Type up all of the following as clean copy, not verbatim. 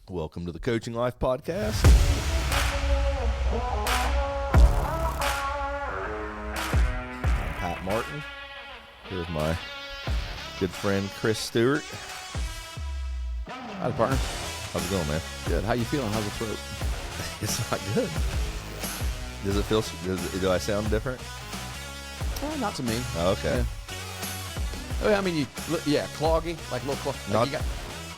Welcome to the Coaching Life Podcast. I'm Pat Martin. Here's my good friend Chris Stewart. Hi, partner. How's it going, man? Good. How you feeling? How's the throat? It's not good. Does it feel? Do I sound different? Not to me. Oh, okay. Yeah. I mean, cloggy, like a little clog. Not-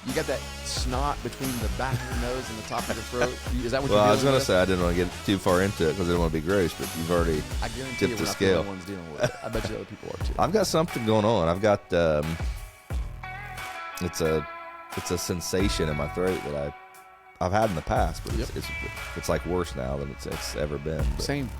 You got that snot between the back of your nose and the top of your throat. Is that what Well, you're I was dealing going to with? say I didn't want to get too far into it because I didn't want to be gross, but you've already I guarantee tipped you the we're not the scale. only ones dealing with it. I bet you other people are too. I've got something going on. I've got it's a sensation in my throat that I've had in the past, but it's like worse now than it's ever been. But Same.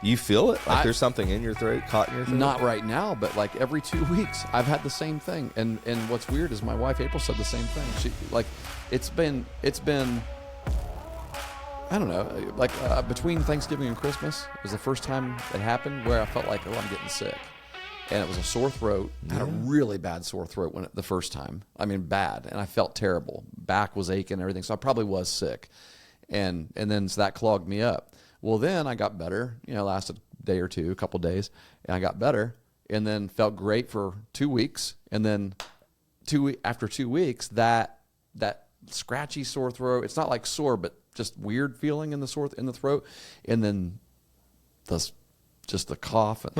you feel it? Like there's something in your throat, caught in your throat? Not right now, but like every 2 weeks, I've had the same thing. And what's weird is my wife April said the same thing. She it's been I don't know, like between Thanksgiving and Christmas was the first time it happened where I felt like, oh, I'm getting sick. And it was a sore throat. I had a really bad sore throat the first time. I mean, bad. And I felt terrible. Back was aching and everything. So I probably was sick. And then so that clogged me up. Well, then I got better. Lasted a day or two, a couple days. And I got better and then felt great for 2 weeks. And then after 2 weeks, that scratchy sore throat, it's not like sore, but just weird feeling in the throat. And then just the cough and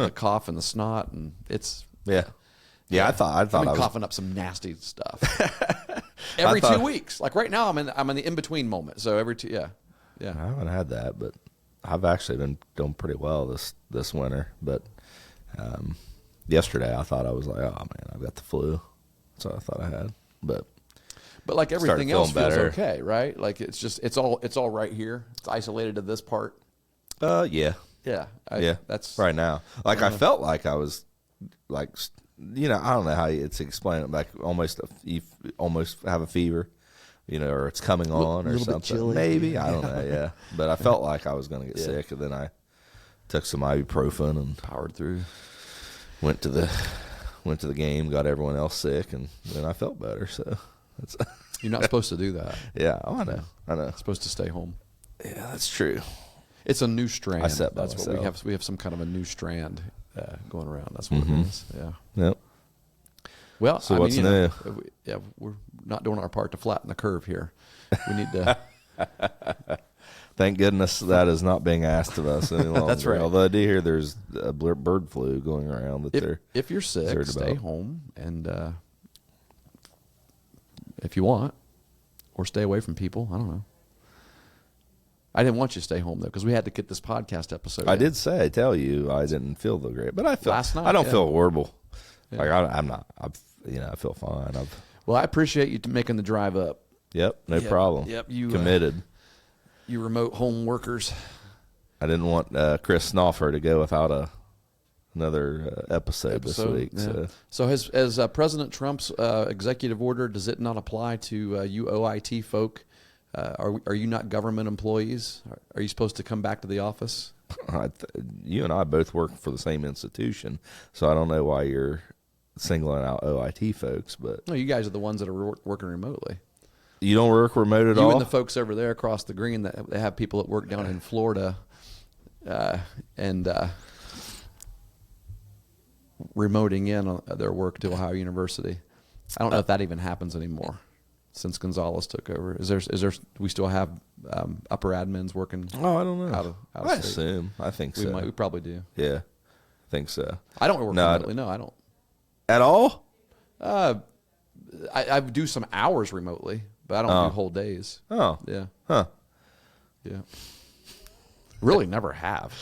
the snot, and it's Yeah. I thought I've been I was coughing up some nasty stuff every 2 weeks. Like right now, I'm in the in between moment. So every two, yeah. I haven't had that, but I've actually been doing pretty well this winter. But yesterday I thought I was like, oh man, I've got the flu. That's what I thought I had. But like everything else feels better. okay, right? Like it's all right here. It's isolated to this part. Yeah. Yeah. That's right now. Like I felt like I was like, I don't know how it's explained. Like you almost have a fever, or it's coming on or something. Chilly. Maybe, I don't know. Yeah. But I felt like I was going to get sick, and then I took some ibuprofen and powered through. Went to the game, got everyone else sick, and then I felt better. So that's You're not supposed to do that. Yeah. Oh, I know. You're supposed to stay home. Yeah, that's true. It's a new strand. That's what we have. We have some kind of a new strand going around. That's what it is. Yeah. Yep. Well, so what's new? We're not doing our part to flatten the curve here. We need to. Thank goodness that is not being asked of us any longer. That's right. Although I do hear there's a bird flu going around that if you're sick, stay home, and if you want, or stay away from people. I don't know. I didn't want you to stay home though, because we had to get this podcast episode. I did tell you I didn't feel so great, but I feel last night. I don't feel horrible. Yeah. Like I'm not. I feel fine. Well, I appreciate you making the drive up. Yep, no problem. Yep, you committed. You remote home workers. I didn't want Chris Snoffer to go without another episode this week. Yeah. So as President Trump's executive order, does it not apply to you OIT folk? Are you not government employees? Are you supposed to come back to the office? You and I both work for the same institution, so I don't know why you're singling out OIT folks. But no, you guys are the ones that are working remotely. You don't work remote at all? You and the folks over there across the green, that they have people that work down in Florida and remoting in their work to Ohio University. I don't know if that even happens anymore since Gonzalez took over. Is there? Do we still have upper admins working? Oh, I don't know. Out of I state? assume. I think so. We probably do. Yeah, I think so. I don't work remotely. No, I don't. At all? I do some hours remotely, but I don't do whole days. Oh. Yeah. Huh. Yeah. Really never have.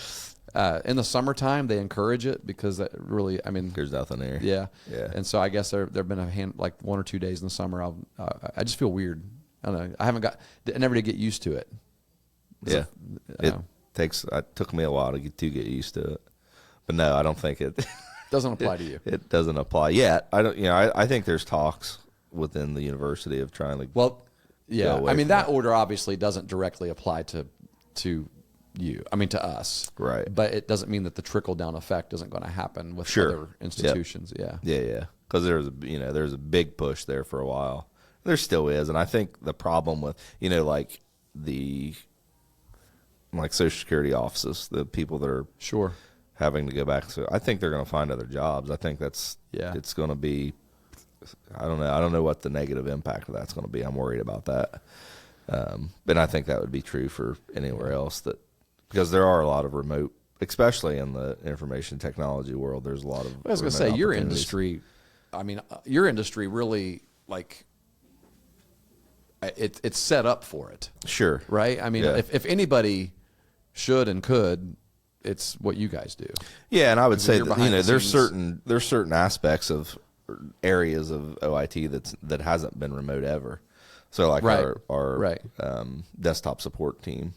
In the summertime, they encourage it because that really, there's nothing there. Yeah. Yeah. And so I guess there've been like 1 or 2 days in the summer. I just feel weird. I don't know. I never did get used to it. Yeah. It took me a while to get used to it. But no, I don't think it doesn't apply to you. It doesn't apply yet. I think there's talks within the university of trying to. Well, yeah. That that order obviously doesn't directly apply to you. To us. Right. But it doesn't mean that the trickle down effect isn't going to happen with other institutions. Yep. Yeah. Because there's a big push there for a while, There still is, and I think the problem with like Social Security offices, the people that are Sure. having to go back. So I think they're going to find other jobs. I think it's going to be. I don't know. I don't know what the negative impact of that's going to be. I'm worried about that. But I think that would be true for anywhere else because there are a lot of remote, especially in the information technology world. There's a lot of. I was going to say your industry. I mean, your industry really it's set up for it. Sure. Right. I mean, if anybody should and could, it's what you guys do. Yeah, and I would say that there's certain aspects of areas of OIT that hasn't been remote ever. So like our desktop support team,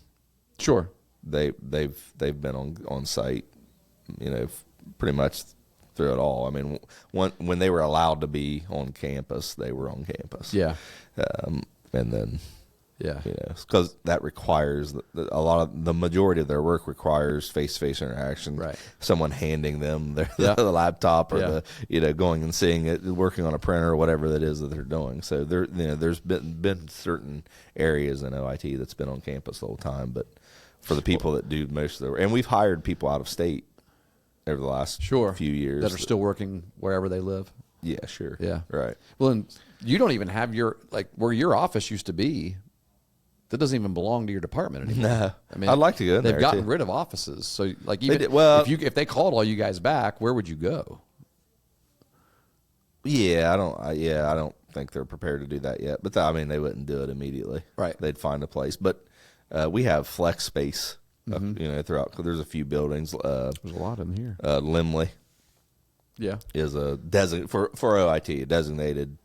sure, they've been on site, pretty much through it all. I mean, when they were allowed to be on campus, they were on campus. Yeah, and then. Yeah, because that requires the majority of their work requires face-to-face interaction. Right, someone handing them the laptop or going and seeing it, working on a printer or whatever that is that they're doing. So there's been certain areas in OIT that's been on campus the whole time, but for the people that do most of and we've hired people out of state over the last few years that are still working wherever they live. Yeah, sure. Yeah, right. Well, and you don't even have where your office used to be. That doesn't even belong to your department anymore. No, I mean, I'd like to go in there. They've gotten rid of offices, so if they called all you guys back, where would you go? Yeah, I don't think they're prepared to do that yet. But they wouldn't do it immediately. Right, they'd find a place. But we have flex space, throughout. There's a few buildings. There's a lot in here. Limley, is a for OIT, a designated.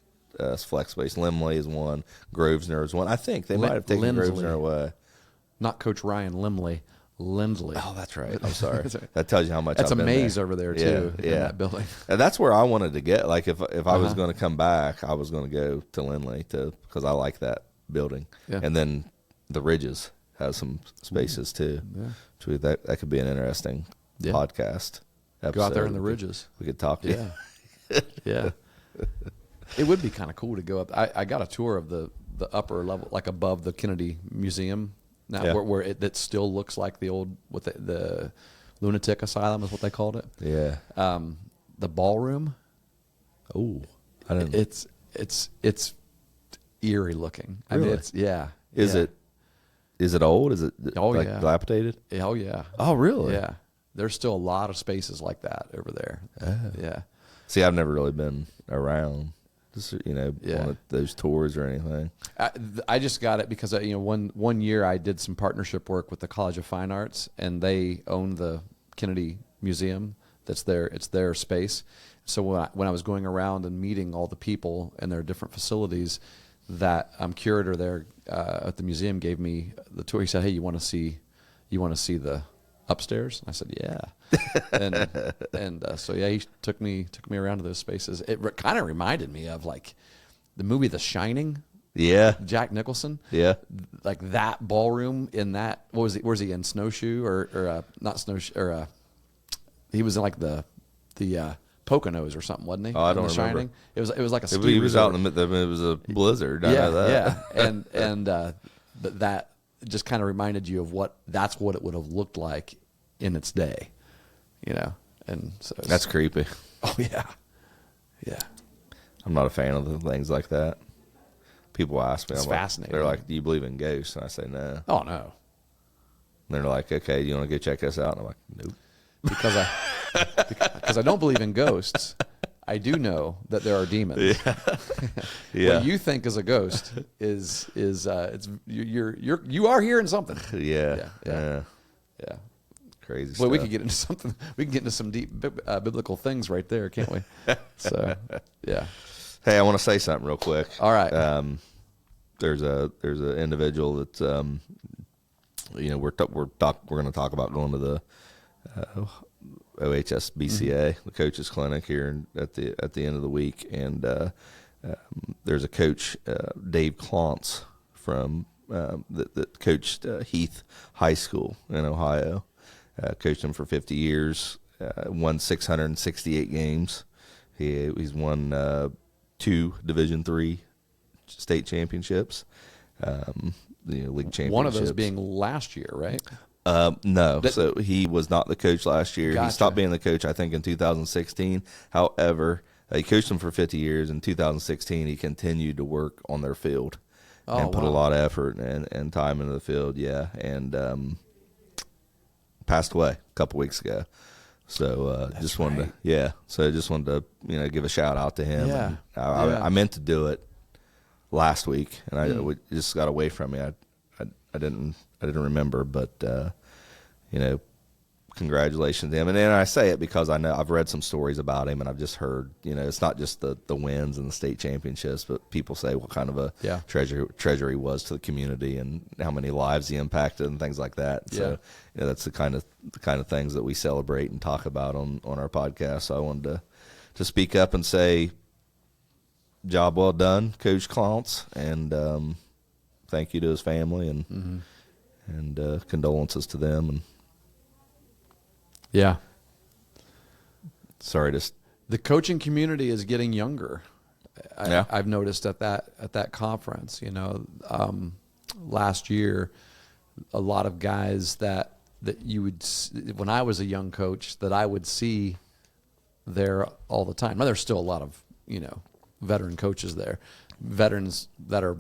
Flex space. Limley is one. Grosvenor is one. I think they might have taken Grosvenor away. Not Coach Ryan Limley. Lindsley. Oh, that's right. I'm sorry. That tells you how much. That's I've a been maze there. over there too. In that building. And that's where I wanted to get. Like if I was going to come back, I was going to go to Lindley because I like that building. Yeah. And then the Ridges has some spaces too. Yeah. That could be an interesting podcast. Go out there in the Ridges. We could talk. Yeah. Yeah. It would be kind of cool to go up. I got a tour of the upper level, like above the Kennedy Museum, now where it still looks like the old the lunatic asylum is what they called it. Yeah. The ballroom. Oh, I didn't. It's eerie looking. Really? I mean, Is it old? Is it dilapidated? Oh yeah. Oh really? Yeah. There's still a lot of spaces like that over there. Oh. Yeah. See, I've never really been around. On those tours or anything. I just got it because one year I did some partnership work with the College of Fine Arts, and they own the Kennedy Museum. It's their space. So when I was going around and meeting all the people in their different facilities, that curator there at the museum gave me the tour. He said, "Hey, you want to see the upstairs?" And I said, "Yeah." So he took me around to those spaces. It kind of reminded me of like the movie The Shining. Yeah, Jack Nicholson. Yeah, like that ballroom in that. What was he in? Snowshoe or not snowshoe? Or he was in like the Poconos or something, wasn't he? Oh, I don't in The remember. Shining. It was like a ski he was resort. out in the it was a blizzard. But that just kind of reminded you of what it would have looked like in its day, and so that's creepy. Oh yeah. I'm not a fan of the things like that. People ask me, It's fascinating. They're like, "Do you believe in ghosts?" And I say, "No." Oh no. And they're like, "Okay, you want to go check us out?" And I'm like, "Nope." Because I don't believe in ghosts. I do know that there are demons. Yeah. What you think is a ghost is you are hearing something. Yeah. Crazy stuff. Well, we could get into something. We can get into some deep biblical things right there, can't we? So, yeah. Hey, I want to say something real quick. All right. There's an individual that's we're going to talk about going to the OHSBCA, the coaches clinic here at the end of the week, and there's a coach, Dave Klontz from that coached Heath High School in Ohio. Coached him for 50 years. Won 668 games. He's won 2 Division III state championships, league championships. One of those being last year, right? No. So he was not the coach last year. Gotcha. He stopped being the coach, I think, in 2016. However, he coached them for 50 years. In 2016, he continued to work on their field and put a lot of effort and time into the field. Yeah. And passed away a couple weeks ago. So just wanted to give a shout out to him. Yeah. And I meant to do it last week, and it just got away from me. I didn't remember, but congratulations to him. And then I say it because I know I've read some stories about him, and I've just heard, it's not just the wins and the state championships, but people say what kind of a treasure he was to the community and how many lives he impacted and things like that. So that's the kind of things that we celebrate and talk about on our podcast. So I wanted to speak up and say, job well done, Coach Clounce, and thank you to his family and condolences to them. And sorry to the coaching community is getting younger. I've noticed at that conference. Last year, a lot of guys that you would, when I was a young coach, that I would see there all the time. Now there's still a lot of veteran coaches there, veterans that are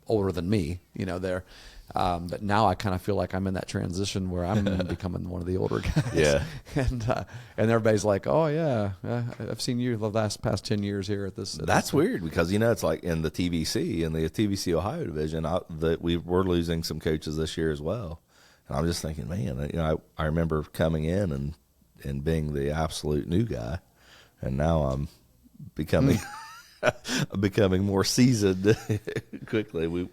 older than me, there. But now I kind of feel like I'm in that transition where I'm becoming one of the older guys. Yeah. And everybody's like, oh yeah, I've seen you the past 10 years here at this. That's weird because, it's like in the TVC, in the TVC Ohio division, we're losing some coaches this year as well. And I'm just thinking, man, I remember coming in and being the absolute new guy. And now I'm becoming more seasoned quickly.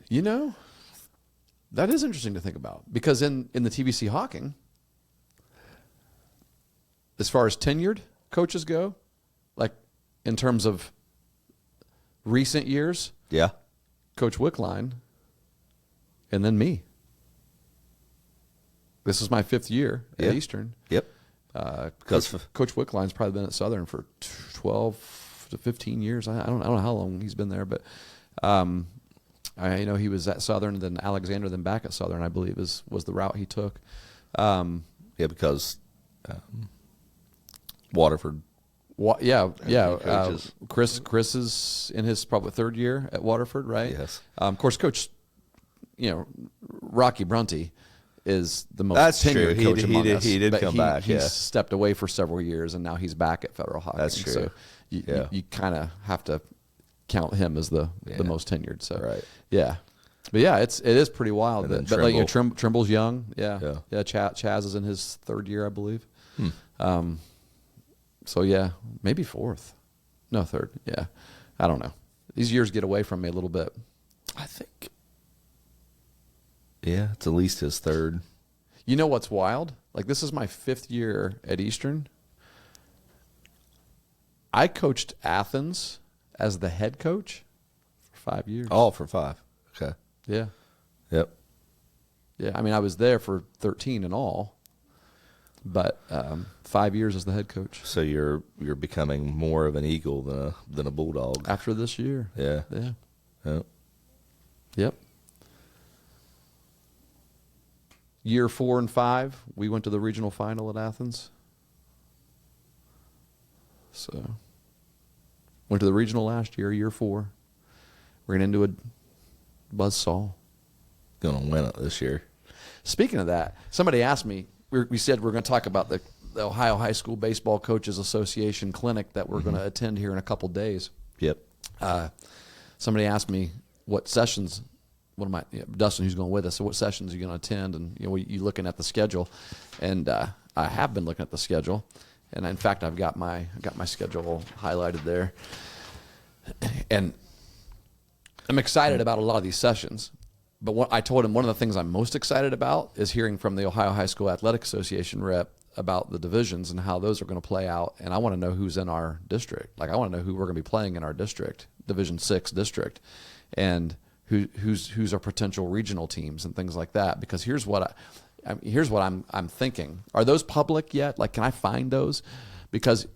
That is interesting to think about because in the TVC Hawking, as far as tenured coaches go, like in terms of recent years, Coach Wickline, and then me. This is my 5th year at Eastern. Yep. Because Coach Wickline's probably been at Southern for 12 to 15 years. I don't know how long he's been there, but I know he was at Southern, then Alexander, then back at Southern, I believe, was the route he took. Because Waterford. Chris is in his probably 3rd year at Waterford, right? Yes. Of course, Coach, Rocky Brunty is the most tenured coach among us. He did come back. He stepped away for several years, and now he's back at Federal Hawking. That's true. So you kind of have to count him as the most tenured. So right. Yeah. But it is pretty wild. And But Trimble's young. Yeah. Chaz is in his 3rd year, I believe. So maybe 4th. No, 3rd. Yeah. I don't know. These years get away from me a little bit. I think. Yeah, it's at least his 3rd. You know what's wild? Like, this is my 5th year at Eastern. I coached Athens as the head coach for 5 years. Oh, for 5. Okay. Yeah. Yep. Yeah, I mean, I was there for 13 in all, but 5 years as the head coach. So you're becoming more of an Eagle than a Bulldog after this year. Yeah. Yeah. Yep. Yep. Year 4 and 5, we went to the regional final at Athens. So, went to the regional last year, year 4. Ran into a buzzsaw. Going to win it this year. Speaking of that, somebody asked me, we said we're going to talk about the Ohio High School Baseball Coaches Association clinic that we're going to attend here in a couple days. Yep. Somebody asked me what sessions, Dustin, who's going with us, so what sessions are you going to attend? And you looking at the schedule, and I have been looking at the schedule, and in fact I've got my schedule highlighted there, and I'm excited about a lot of these sessions. But what I told him, one of the things I'm most excited about is hearing from the Ohio High School Athletic Association rep about the divisions and how those are going to play out. And I want to know who's in our district. Like, I want to know who we're going to be playing in our district, Division 6 district, and who's our potential regional teams and things like that. Because here's what I'm thinking. Are those public yet? Like, can I find those? Because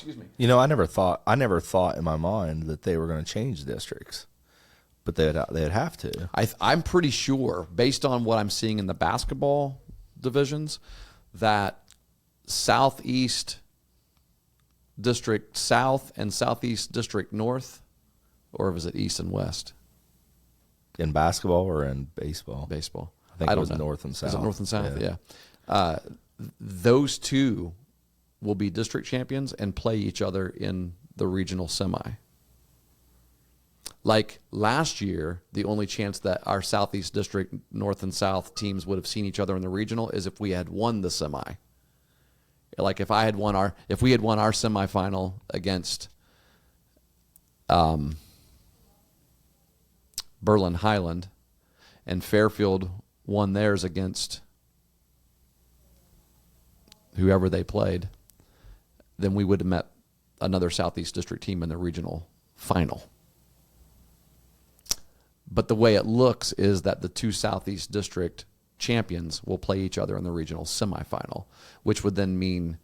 Excuse me. You know, I never thought in my mind that they were going to change districts, but they'd have to. I'm pretty sure, based on what I'm seeing in the basketball divisions, that Southeast District South and Southeast District North, or was it East and West? In basketball or in baseball? Baseball. I think it was North and South. Is it North and South? Yeah. Those two will be district champions and play each other in the regional semi. Like last year, the only chance that our Southeast District North and South teams would have seen each other in the regional is if we had won the semi. Like if we had won our semifinal against Berlin Highland, and Fairfield won theirs against whoever they played, then we would have met another Southeast District team in the regional final. But the way it looks is that the two Southeast District champions will play each other in the regional semifinal, which would then mean,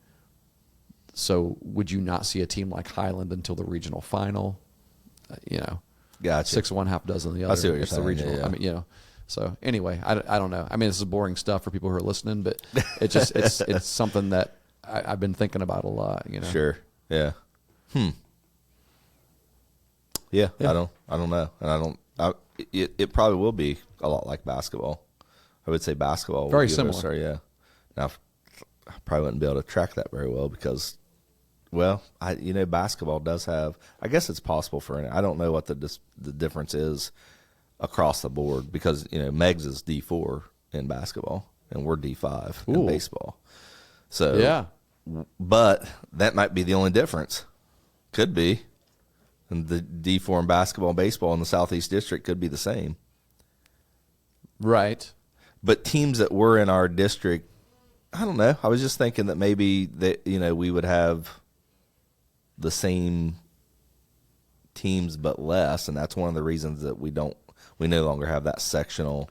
so would you not see a team like Highland until the regional final? Gotcha. 6 of one, half dozen of the other. I see what you're It's the saying. regional. Yeah. I mean, so anyway, I don't know. I mean, this is boring stuff for people who are listening, but it's something that I've been thinking about a lot. Sure. Yeah. Yeah. I don't know, and it probably will be a lot like basketball. I would say basketball. Very similar. Yeah. Now, I probably wouldn't be able to track that very well because, well, basketball does have. I guess it's possible for. I don't know what the difference is across the board because Megs is D4 in basketball and we're D5 in baseball. So yeah, but that might be the only difference. Could be. And the D4 in basketball and baseball in the Southeast District could be the same. right. But teams that were in our district, I don't know. I was just thinking that maybe that we would have the same teams but less, and that's one of the reasons that we no longer have that sectional.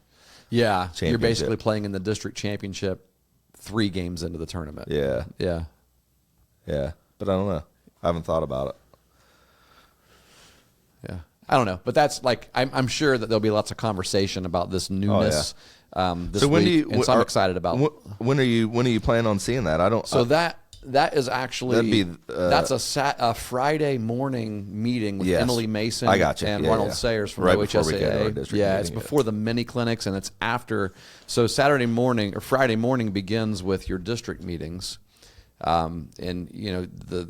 Yeah, you're championship. basically playing in the district championship 3 games into the tournament. Yeah. Yeah. But I don't know. I haven't thought about it. Yeah. I don't know, but that's like I'm sure that there'll be lots of conversation about this newness this so when week, and so I'm excited about. When are you planning on seeing that? I don't. So that is actually that'd be, a Friday morning meeting with Yes. Emily Mason I got you. and Yeah, Ronald yeah. Sayers from Right before we go to our OHSBCA. district Yeah, it's meeting, before the mini clinics, and it's after. So Saturday morning or Friday morning begins with your district meetings, and the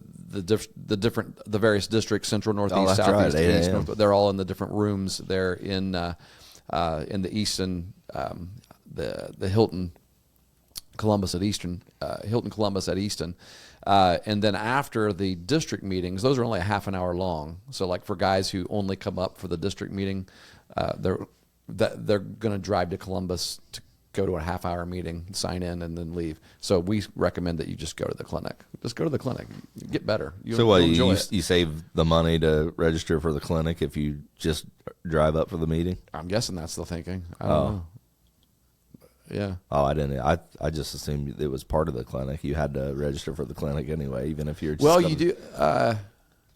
various districts, central, northeast, that's right, southeast, 8 east. a.m. They're all in the different rooms there in the Easton, the Hilton Columbus at Easton, and then after the district meetings, those are only a half an hour long. So like for guys who only come up for the district meeting, they're going to drive to Columbus to go to a half-hour meeting, sign in, and then leave. So we recommend that you just go to the clinic. Just go to the clinic. You get better. So what, you'll enjoy it. you save the money to register for the clinic if you just drive up for the meeting? I'm guessing that's the thinking. I don't know. Yeah. Oh, I didn't. I just assumed it was part of the clinic. You had to register for the clinic anyway, even if you're just Well, you do.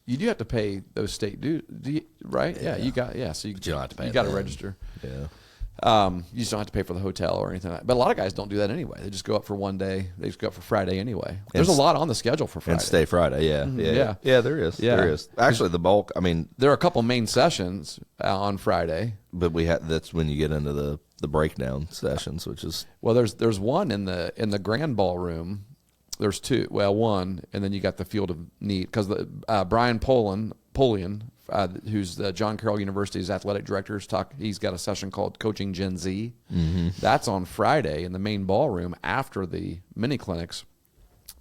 You do have to pay those state dues, right? Yeah. You got. Yeah. So you don't have to pay. You got to register. Yeah. You just don't have to pay for the hotel or anything like that. But a lot of guys don't do that anyway. They just go up for one day. They just go up for Friday anyway. There's a lot on the schedule for Friday. And stay Friday, yeah. Yeah, there is. Yeah. There is. Actually, the bulk, I mean. There are a couple main sessions on Friday. But that's when you get into the breakdown sessions, which is. Well, there's one in the grand ballroom. There's two. Well, one, and then you got the field of need. Because Brian Polian, who's the John Carroll University's athletic director, he's got a session called Coaching Gen Z. Mm-hmm. That's on Friday in the main ballroom after the mini clinics,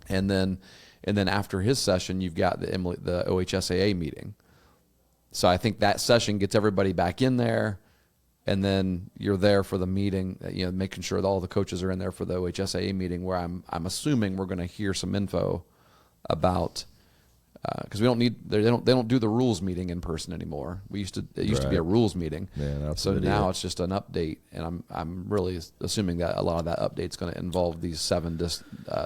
and then after his session, you've got the OHSAA meeting. So I think that session gets everybody back in there, and then you're there for the meeting. Making sure that all the coaches are in there for the OHSAA meeting, where I'm assuming we're going to hear some info about because they don't do the rules meeting in person anymore. It used to be a rules meeting. Yeah, so now it's just an update, and I'm really assuming that a lot of that update's going to involve these 7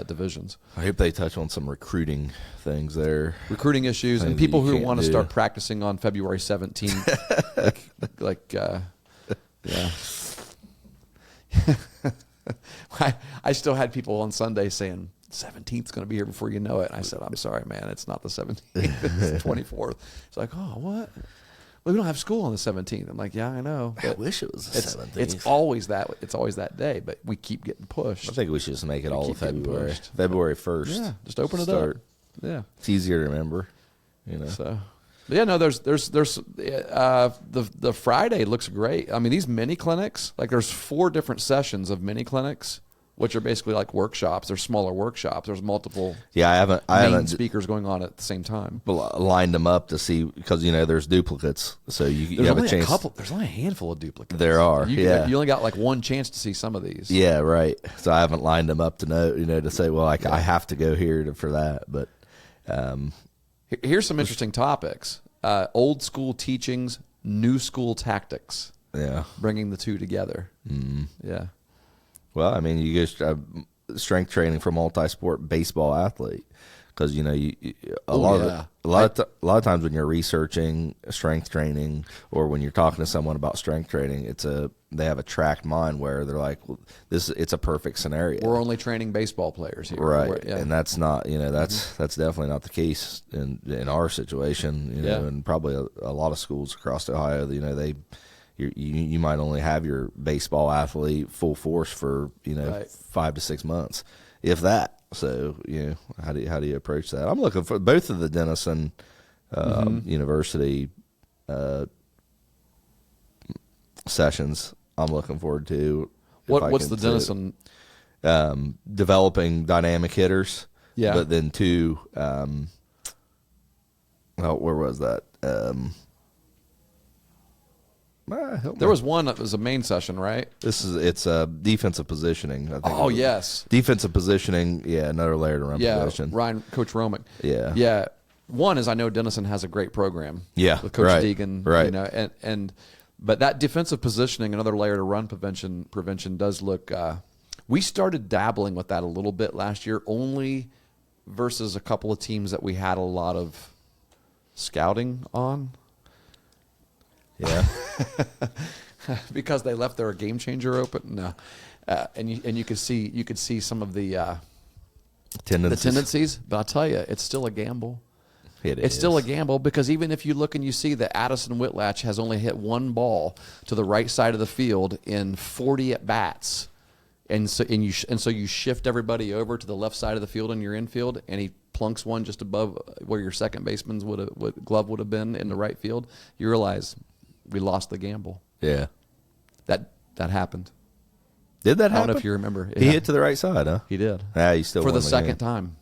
divisions. I hope they touch on some recruiting things there, recruiting issues, and people who want to start practicing on February 17th, yeah. I still had people on Sunday saying 17th is going to be here before you know it. And I said, I'm sorry, man, it's not the 17th. It's the 24th. It's like, oh, what? Well, we don't have school on the 17th. I'm like, yeah, I know. I wish it was the 17th. It's always that day, but we keep getting pushed. I think we should just make it all of February. February 1st. Yeah, just open it up. Yeah. It's easier to remember, So, yeah, no, there's the Friday looks great. I mean, these mini clinics, like there's 4 different sessions of mini clinics, which are basically like workshops. They're smaller workshops. There's multiple I haven't speakers going on at the same time. Lined them up to see, because there's duplicates, so you have a chance. There's only a handful of duplicates. There are. You only got like one chance to see some of these. Yeah, right. So I haven't lined them up to know, to say, well, I have to go here for that. But here's some interesting topics: old school teachings, new school tactics. Yeah, bringing the two together. Mm. Yeah. Well, I mean, you just strength training for multi-sport baseball athlete, because a lot of times when you're researching strength training, or when you're talking to someone about strength training, they have a tracked mind where they're like, well, it's a perfect scenario. We're only training baseball players here, right? And that's not that's definitely not the case in our situation. And probably a lot of schools across Ohio, you might only have your baseball athlete full force for 5 to 6 months, if that. So how do you approach that? I'm looking for both of the Denison University sessions. I'm looking forward to. What's the Denison? Developing dynamic hitters. Yeah, but then 2. Where was that? There was one that was a main session, right? It's defensive positioning, I think. Oh, yes. Defensive positioning, another layer to run position. Coach Romick. Yeah. Yeah. One is, I know Denison has a great program. Yeah. With Coach Deegan. Right. But that defensive positioning, another layer to run prevention does look, we started dabbling with that a little bit last year, only versus a couple of teams that we had a lot of scouting on. Yeah. Because they left their game changer open. No. And you could see some of the tendencies, but I'll tell you, it's still a gamble. It's still a gamble, because even if you look and you see that Addison Whitlatch has only hit 1 ball to the right side of the field in 40 at bats, and so you shift everybody over to the left side of the field in your infield, and he plunks one just above where your second baseman's glove would have been in the right field, you realize we lost the gamble. Yeah. That happened. Did that happen? I don't know if you remember. He hit to the right side, huh? He did. He still for won the second game. time.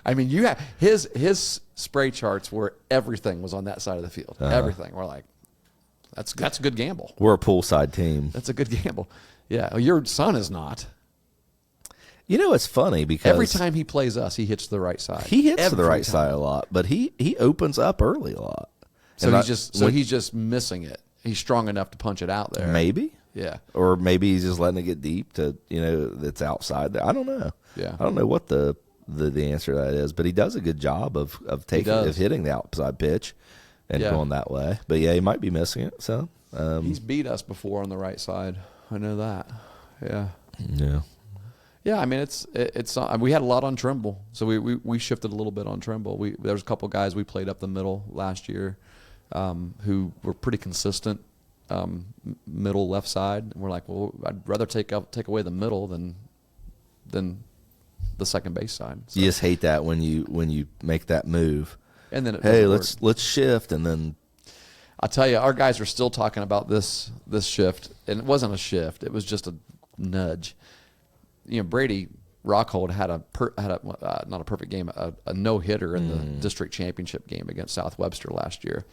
I mean, you have his spray charts where everything was on that side of the field. Everything. We're like, that's a good gamble. We're a poolside team. That's a good gamble. Yeah. Well, your son is not. It's funny because every time he plays us, he hits to the right side. He hits to the right side a lot, but he opens up early a lot. So he's just missing it. He's strong enough to punch it out there. Maybe. Yeah. Or maybe he's just letting it get deep to that's outside there. I don't know. Yeah. I don't know what the answer to that is, but he does a good job of hitting the outside pitch and going that way. But he might be missing it. So he's beat us before on the right side. I know that. Yeah. Yeah. Yeah, I mean it's we had a lot on Trimble, so we shifted a little bit on Trimble. There was a couple guys we played up the middle last year, who were pretty consistent, middle left side. And we're like, well, I'd rather take away the middle than the second base side. So. You just hate that when you make that move. And then let's shift, and then I'll tell you, our guys are still talking about this shift, and it wasn't a shift; it was just a nudge. Brady Rockhold had not a perfect game, a no-hitter in the district championship game against Southwebster last year,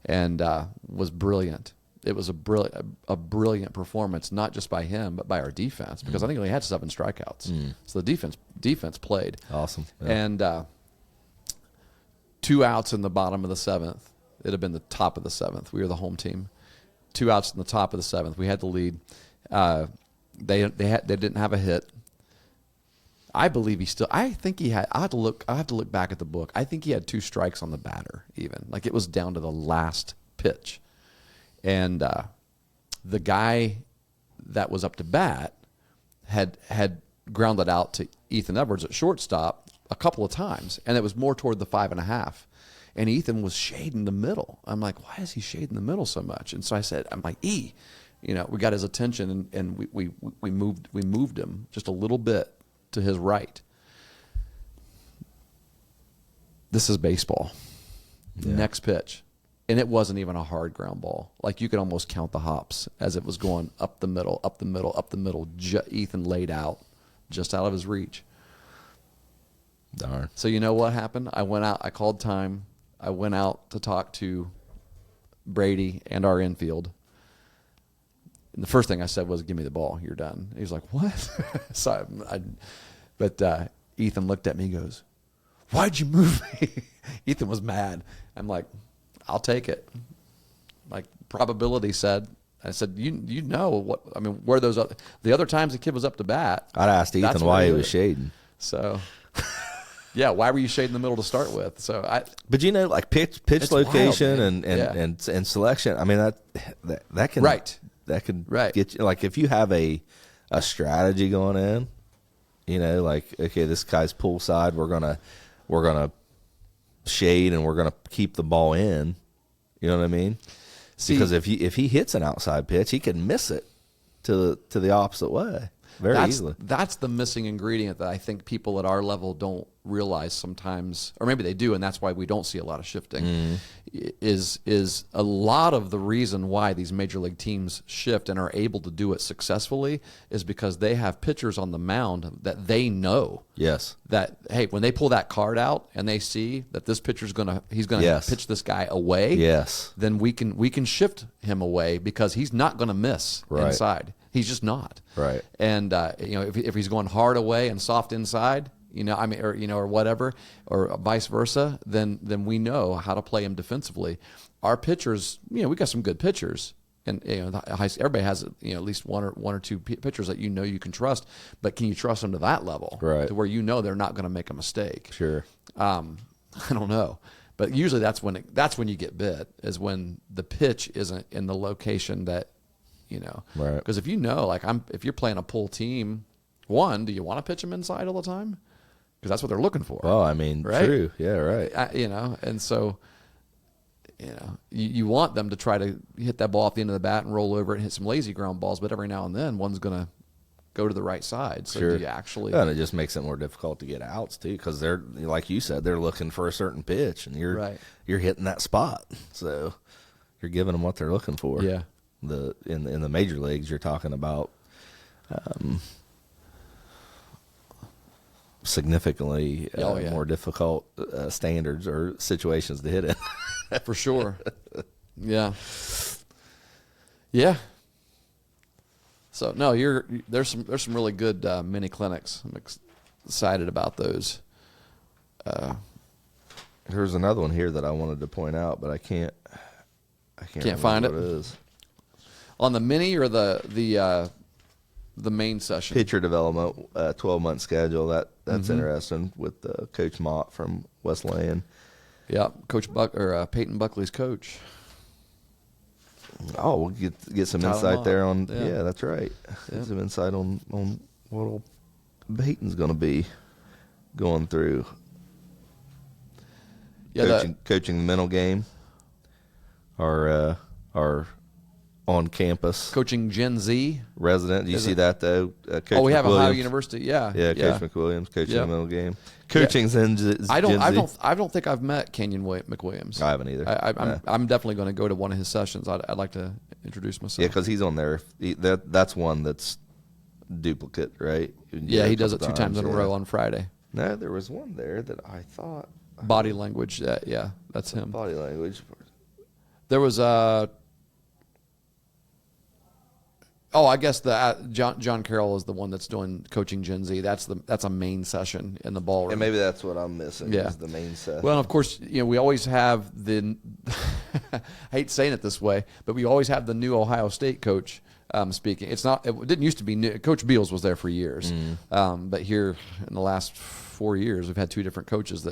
and was brilliant. it was a brilliant performance, not just by him, but by our defense, because I think he only had 7 strikeouts. So the defense played. Awesome. Yeah. And 2 outs in the bottom of the 7th. It had been the top of the 7th. We were the home team. 2 outs in the top of the 7th. We had the lead. They didn't have a hit. I believe I think he had. I have to look back at the book. I think he had 2 strikes on the batter, even. Like, it was down to the last pitch. And the guy that was up to bat had grounded out to Ethan Edwards at shortstop a couple of times, and it was more toward the 5.5. And Ethan was shading the middle. I'm like, why is he shading the middle so much? And so I said, I'm like, we got his attention, and we moved him just a little bit to his right. This is baseball. Yeah. Next pitch. And it wasn't even a hard ground ball. Like, you could almost count the hops as it was going up the middle, up the middle, up the middle. Ethan laid out, just out of his reach. Darn. So you know what happened? I went out. I called time. I went out to talk to Brady and our infield. And the first thing I said was, "Give me the ball. You're done." He was like, "What?" But Ethan looked at me and goes, "Why'd you move me?" Ethan was mad. I'm like, "I'll take it." Like, probability said. I said, you know what? I mean, where those the other times the kid was up to bat. I'd asked Ethan why he was shading. So, yeah, why were you shading the middle to start with? So but like pitch location wild, and selection. I mean that can get you, like, if you have a strategy going in, like, okay, this guy's pull side, we're gonna shade and we're gonna keep the ball in. You know what I mean? Because if he hits an outside pitch, he can miss it to the opposite way very easily. That's the missing ingredient that I think people at our level don't realize sometimes, or maybe they do, and that's why we don't see a lot of shifting. Is a lot of the reason why these major league teams shift and are able to do it successfully is because they have pitchers on the mound that they know. Yes. That, hey, when they pull that card out and they see that this pitcher's gonna pitch this guy away. Yes. Then we can shift him away because he's not gonna miss inside. He's just not. Right. And if he's going hard away and soft inside, or whatever, or vice versa, then we know how to play him defensively. Our pitchers, we got some good pitchers, and everybody has at least one or two pitchers that you can trust. But can you trust them to that level, right, to where they're not going to make a mistake? Sure. I don't know, but usually that's when you get bit, is when the pitch isn't in the location that right. Because if if you're playing a pull team, do you want to pitch them inside all the time? Because that's what they're looking for. Oh, I mean, right? True. Yeah, right. And so, you want them to try to hit that ball off the end of the bat and roll over it and hit some lazy ground balls, but every now and then one's going to go to the right side. So sure. do you actually... Yeah, and it just makes it more difficult to get outs, too, because they're, like you said, they're looking for a certain pitch, and you're hitting that spot. So you're giving them what they're looking for. Yeah. In the major leagues, you're talking about significantly more difficult standards or situations to hit in. For sure. Yeah. Yeah. So no, there's some really good mini clinics. I'm excited about those. Here's another one here that I wanted to point out, but I can't find it. What it is. On the mini or the main session? Pitcher development, 12-month schedule. That's interesting with Coach Mott from Wesleyan. Yeah, Coach Peyton Buckley's coach. Oh, we'll get some insight there on. Yeah, that's right. Yeah. Some insight on what old Peyton's going to be going through. Yeah, coaching the mental game. Our on campus coaching Gen Z resident. Do you see that though? Coach we have McWilliams. Ohio University. Yeah, Coach McWilliams coaching the middle game. Coaching Gen Z. I don't think I've met Kenyon McWilliams. I haven't either. I'm definitely going to go to one of his sessions. I'd like to introduce myself. Yeah, because he's on there. That's one that's duplicate, right? Yeah, he does it 2 times in a row on Friday. No, there was one there that I thought. Body language. Yeah, that's him. Body language. There was Oh, I guess the John Carroll is the one that's doing coaching Gen Z. That's a main session in the ballroom. And maybe that's what I'm missing. Yeah, is the main session. Well, of course, we always have the. I hate saying it this way, but we always have the new Ohio State coach speaking. It's not. It didn't used to be new. Coach Beals was there for years, but here in the last 4 years, we've had 2 different coaches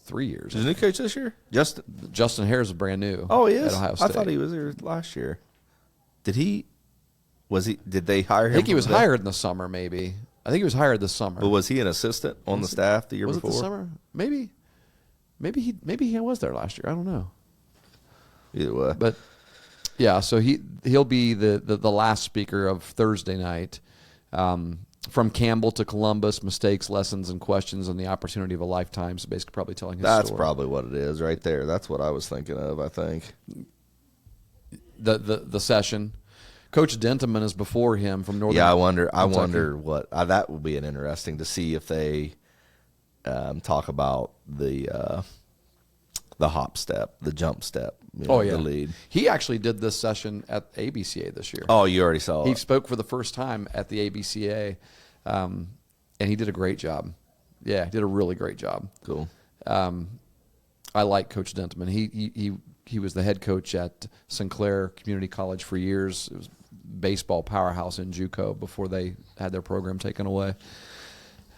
3 years. Is a new coach this year? Justin Harris is brand new. Oh, he is? At Ohio State. I thought he was here last year. Did they hire him? I think he was hired in the summer, maybe. I think he was hired this summer. But was he an assistant on the staff the year before? Was it the summer? Maybe he was there last year. I don't know. Either way. But yeah, so he'll be the last speaker of Thursday night. From Campbell to Columbus, mistakes, lessons, and questions, and the opportunity of a lifetime. So basically, probably telling his story. That's probably what it is right there. That's what I was thinking of. I think the session. Coach Denteman is before him from Northern. Yeah, I wonder what that would be an interesting to see if they talk about the hop step, the jump step. The lead. He actually did this session at ABCA this year. Oh, you already saw it. He spoke for the first time at the ABCA, and he did a great job. Yeah, he did a really great job. Cool. I like Coach Denteman. He was the head coach at Sinclair Community College for years. It was baseball powerhouse in JUCO before they had their program taken away.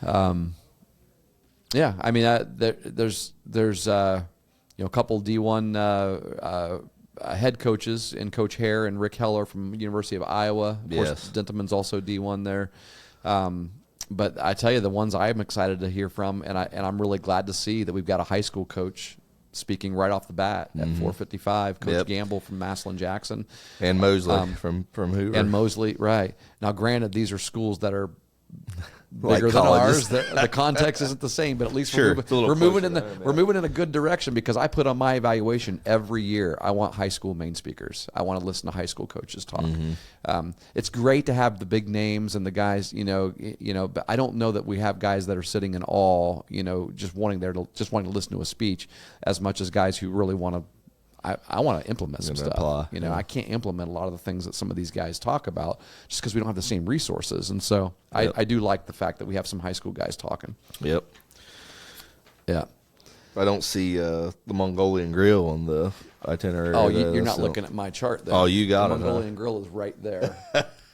Yeah, I mean, there's a couple D1 head coaches in Coach Hare and Rick Heller from University of Iowa. Of course, Denteman's also D1 there. But I tell you, the ones I'm excited to hear from, and I'm really glad to see that we've got a high school coach speaking right off the bat at 4:55. Coach Gamble from Massillon Jackson. And Mosley from Hoover. And Mosley, right. Now, granted, these are schools that are bigger than ours. The context isn't the same, but at least we're moving in a good direction, because I put on my evaluation every year, I want high school main speakers. I want to listen to high school coaches talk. It's great to have the big names and the guys, but I don't know that we have guys that are sitting in awe, just wanting to listen to a speech, as much as guys who really want to. I want to implement some stuff. I can't implement a lot of the things that some of these guys talk about just because we don't have the same resources. And so I do like the fact that we have some high school guys talking. Yep. Yeah. I don't see the Mongolian Grill on the itinerary. Oh, you're not looking at my chart there. Oh, you got the it. Mongolian Grill is right there.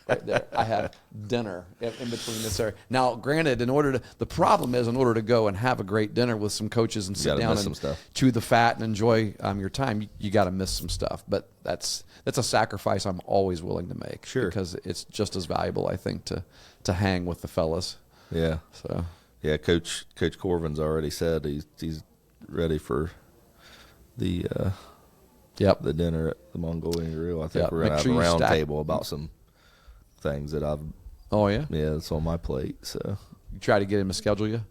Right there. I have dinner in between this area. Now, granted, the problem is, in order to go and have a great dinner with some coaches and sit down and chew the fat and enjoy your time, you got to miss some stuff. But that's a sacrifice I'm always willing to make. Sure. Because it's just as valuable, I think, to hang with the fellas. Yeah. So. Yeah, Coach Corvin's already said he's ready for the dinner at the Mongolian Grill. I think we're gonna have a round table about some things that I've. Oh yeah. Yeah, it's on my plate. So you try to get him to schedule you.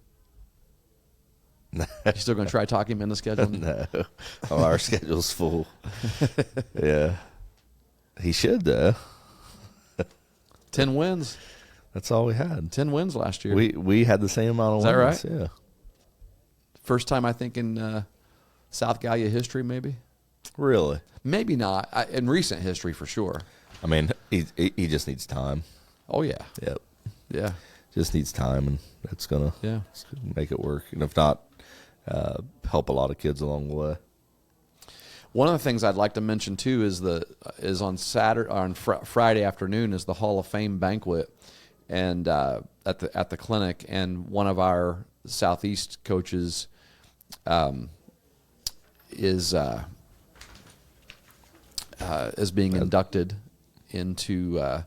You still gonna try talking him into scheduling? No, our schedule's full. Yeah, he should though. 10 wins. That's all we had. 10 wins last year. We had the same amount of wins. Is that right? Yeah. First time I think in South Gallia history, maybe. Really? Maybe not. In recent history, for sure. I mean, he just needs time. Oh yeah. Yep. Yeah. Just needs time, and that's gonna make it work. And if not, help a lot of kids along the way. One of the things I'd like to mention too is on Friday afternoon is the Hall of Fame banquet, and at the clinic, and one of our Southeast coaches is being inducted into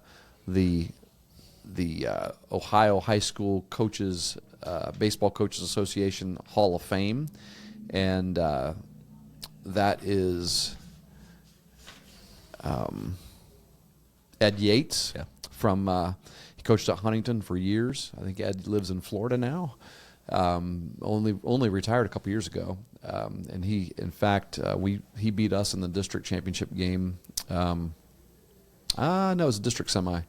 the Ohio High School Coaches Baseball Coaches Association Hall of Fame, and that is Ed Yates from he coached at Huntington for years. I think Ed lives in Florida now. Only retired a couple years ago, and he, in fact, he beat us in the district championship game. No, it was a district semi.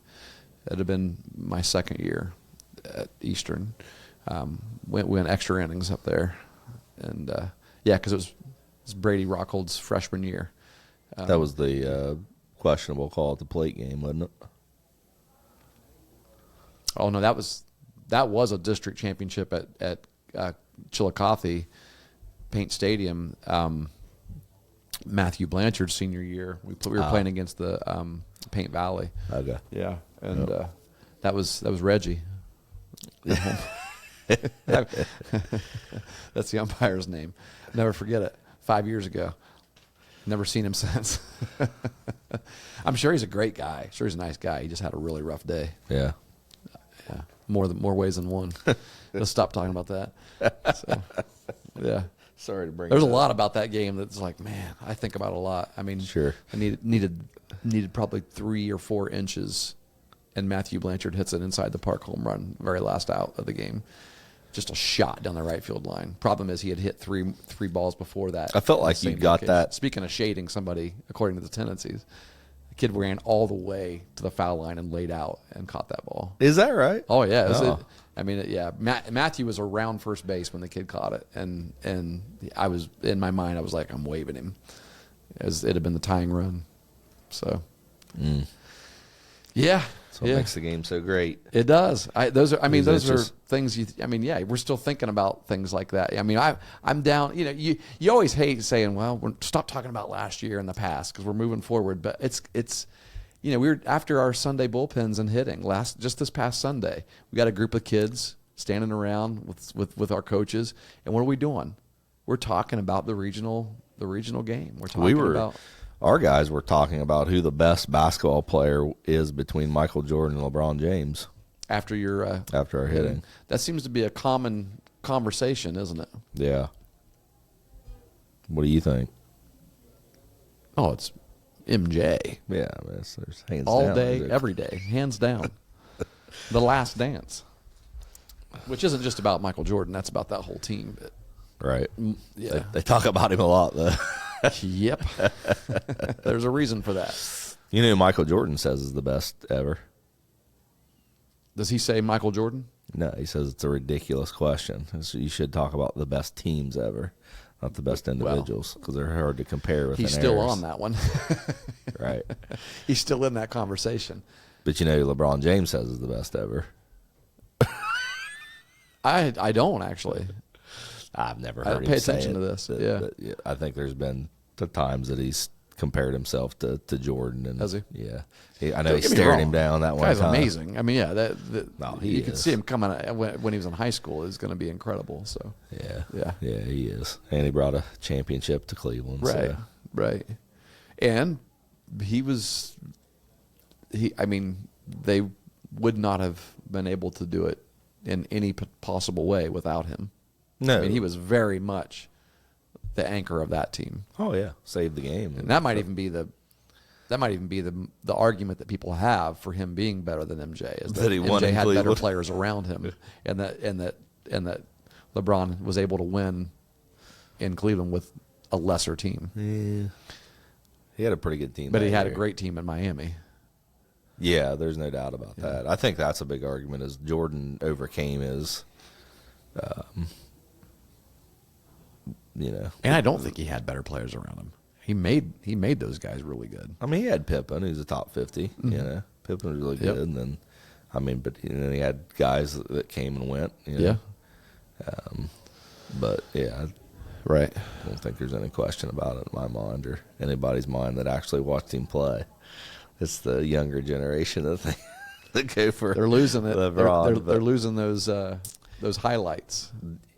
It had been my second year at Eastern. We went extra innings up there, and because it was Brady Rockhold's freshman year. That was the questionable call at the plate game, wasn't it? Oh no, that was a district championship at Chillicothe Paint Stadium. Matthew Blanchard's senior year, we were playing against the Paint Valley. Okay. Yeah, and that was Reggie. That's the umpire's name. Never forget it. 5 years ago. Never seen him since. I'm sure he's a great guy. Sure he's a nice guy. He just had a really rough day. Yeah. Yeah. More ways than one. Let's stop talking about that. So, yeah. Sorry to bring. There's a lot about that game that's like, man, I think about a lot. I mean, sure. I needed probably 3 or 4 inches, and Matthew Blanchard hits an inside the park home run, very last out of the game. Just a shot down the right field line. Problem is, he had hit three balls before that. I felt like you got that. Speaking of shading somebody, according to the tendencies, the kid ran all the way to the foul line and laid out and caught that ball. Is that right? Oh yeah. Matthew was around first base when the kid caught it, and I was in my mind, I was like, I'm waving him, as it had been the tying run. So, yeah. That's what makes the game so great. It does. Those are things we're still thinking about things like that. I mean, I'm down. You always hate saying, well, stop talking about last year and the past because we're moving forward. But it's we were after our Sunday bullpens and hitting just this past Sunday. We got a group of kids standing around with our coaches, and what are we doing? We're talking about the regional game. We're talking about. Our guys were talking about who the best basketball player is between Michael Jordan and LeBron James. After our hitting. That seems to be a common conversation, isn't it? Yeah. What do you think? Oh, it's MJ. Yeah, there's hands all down. Day, every day, hands down. The Last Dance, which isn't just about Michael Jordan. That's about that whole team. But, right. Yeah. They talk about him a lot, though. Yep. There's a reason for that. You know who Michael Jordan says is the best ever? Does he say Michael Jordan? No, he says it's a ridiculous question. So you should talk about the best teams ever, not the best individuals, because they're hard to compare with. He's still on that one. Right. He's still in that conversation. But you know who LeBron James says is the best ever? I don't actually. I've never heard I don't him pay say attention it, to this. but I think there's been the times that he's compared himself to Jordan. And has he? Yeah. I know he stared him down that one guy's time. amazing. I mean, yeah, you could see him coming when he was in high school. It's going to be incredible. So yeah, he is. And he brought a championship to Cleveland. Right, so. right. And they would not have been able to do it in any possible way without him. No, I mean, he was very much the anchor of that team. Oh yeah, saved the game, and that might even be the argument that people have for him being better than MJ is that MJ had better players around him, and that LeBron was able to win in Cleveland with a lesser team. Yeah, he had a pretty good team, but he had a great team in Miami. Yeah, there's no doubt about that. I think that's a big argument. Is Jordan overcame his. And I don't think he had better players around him. He made those guys really good. I mean, he had Pippen, who's a top 50. Mm-hmm. Pippen was really good, and then, but then he had guys that came and went. But yeah, right. I don't think there's any question about it in my mind or anybody's mind that actually watched him play. It's the younger generation that go for. They're losing it. LeBron, they're losing those highlights.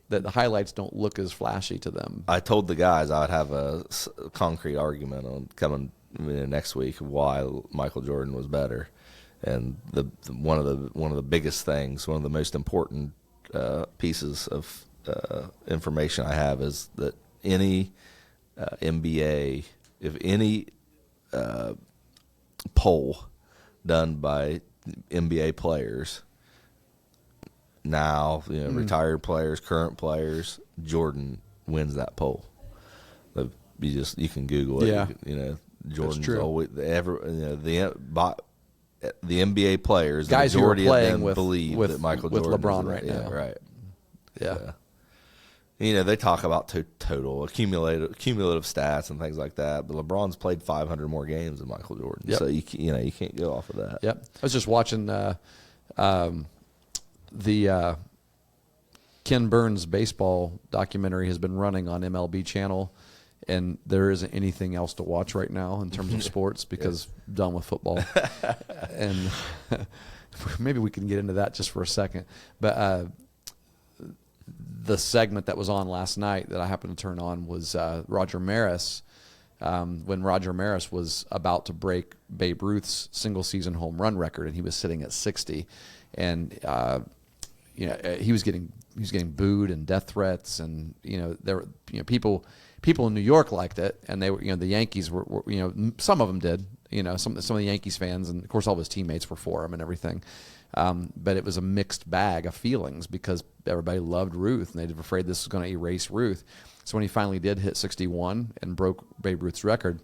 That the highlights don't look as flashy to them. I told the guys I would have a concrete argument on coming next week why Michael Jordan was better, and one of the biggest things, one of the most important pieces of information I have is that any NBA, if any poll done by NBA players. Now, retired players, current players, Jordan wins that poll. You can Google it. Yeah. Jordan's always the NBA players. Guys the majority who are playing of them believe that Michael Jordan with LeBron is right now. Right. Yeah. They talk about total cumulative stats and things like that, but LeBron's played 500 more games than Michael Jordan. Yep. So you can't go off of that. Yep. I was just watching The Ken Burns baseball documentary has been running on MLB Channel, and there isn't anything else to watch right now in terms of sports because done with football. And maybe we can get into that just for a second. But the segment that was on last night that I happened to turn on was Roger Maris. When Roger Maris was about to break Babe Ruth's single-season home run record, and he was sitting at 60, and he was getting booed and death threats, and there were people in New York liked it, and they were the Yankees were some of them did, some of the Yankees fans, and of course all of his teammates were for him and everything. But it was a mixed bag of feelings because everybody loved Ruth, and they were afraid this was going to erase Ruth. So when he finally did hit 61 and broke Babe Ruth's record,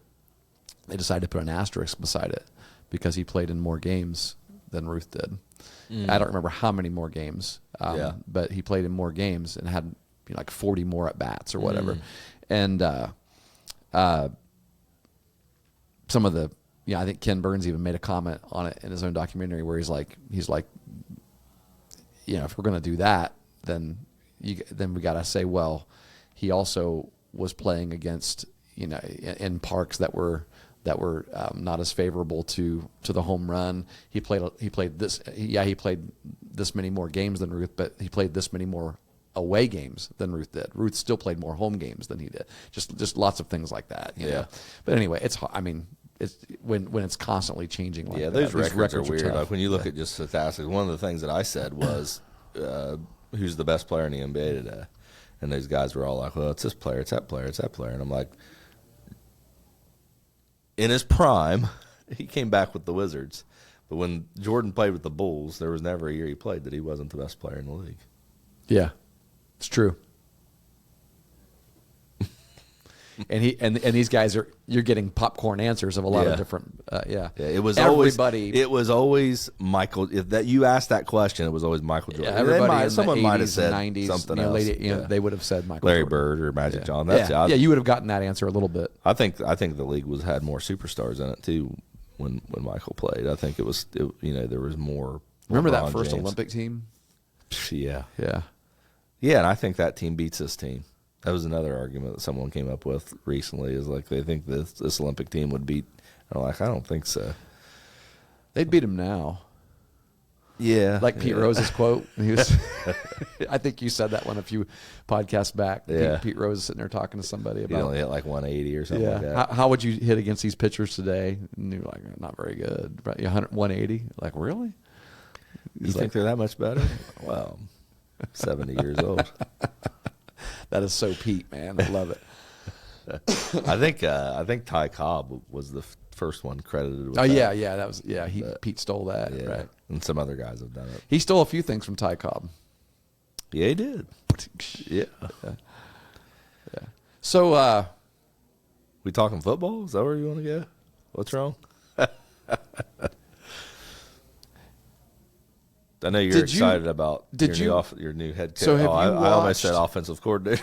they decided to put an asterisk beside it because he played in more games than Ruth did. I don't remember how many more games, but he played in more games and had like 40 more at bats or whatever. And some of the, I think Ken Burns even made a comment on it in his own documentary where he's like, if we're going to do that, then we got to say, well, he also was playing against, in parks that were not as favorable to the home run. He played this many more games than Ruth, but he played this many more away games than Ruth did. Ruth still played more home games than he did. Just lots of things like that. You know? But anyway, it's when it's constantly changing like that. Those records are weird. Like when you look at just statistics, one of the things that I said was, who's the best player in the NBA today? And those guys were all like, well, it's this player, it's that player, it's that player. And I'm like, in his prime, he came back with the Wizards. But when Jordan played with the Bulls, there was never a year he played that he wasn't the best player in the league. Yeah, it's true. And these guys you're getting popcorn answers of a lot of different It was everybody. It was always Michael. If that you asked that question, it was always Michael Jordan. Yeah, everybody someone in might the have 80s said and 90s, something else. they would have said Michael Larry Jordan. Bird or Magic Johnson. You would have gotten that answer a little bit. I think the league had more superstars in it too when Michael played. I think there was more. Remember LeBron that first James. Olympic team? Yeah, Yeah. and I think that team beats this team. That was another argument that someone came up with recently. Is like they think this Olympic team would beat. I'm like, I don't think so. They'd beat him now. Yeah, like Pete Rose's quote. He was. I think you said that one a few podcasts back. Yeah. Pete Rose is sitting there talking to somebody about. He only hit like 180 or something like that. How would you hit against these pitchers today? And you're like, not very good. Right? 180? Like, really? You think they're that much better? Wow, 70 years old. That is so Pete, man. I love it. I think Ty Cobb was the first one credited with that. Yeah, that was Pete stole that, right? And some other guys have done it. He stole a few things from Ty Cobb. Yeah, he did. Yeah. So we talking football? Is that where you want to go? What's wrong? I know you're excited about your new head coach. So I almost said offensive coordinator.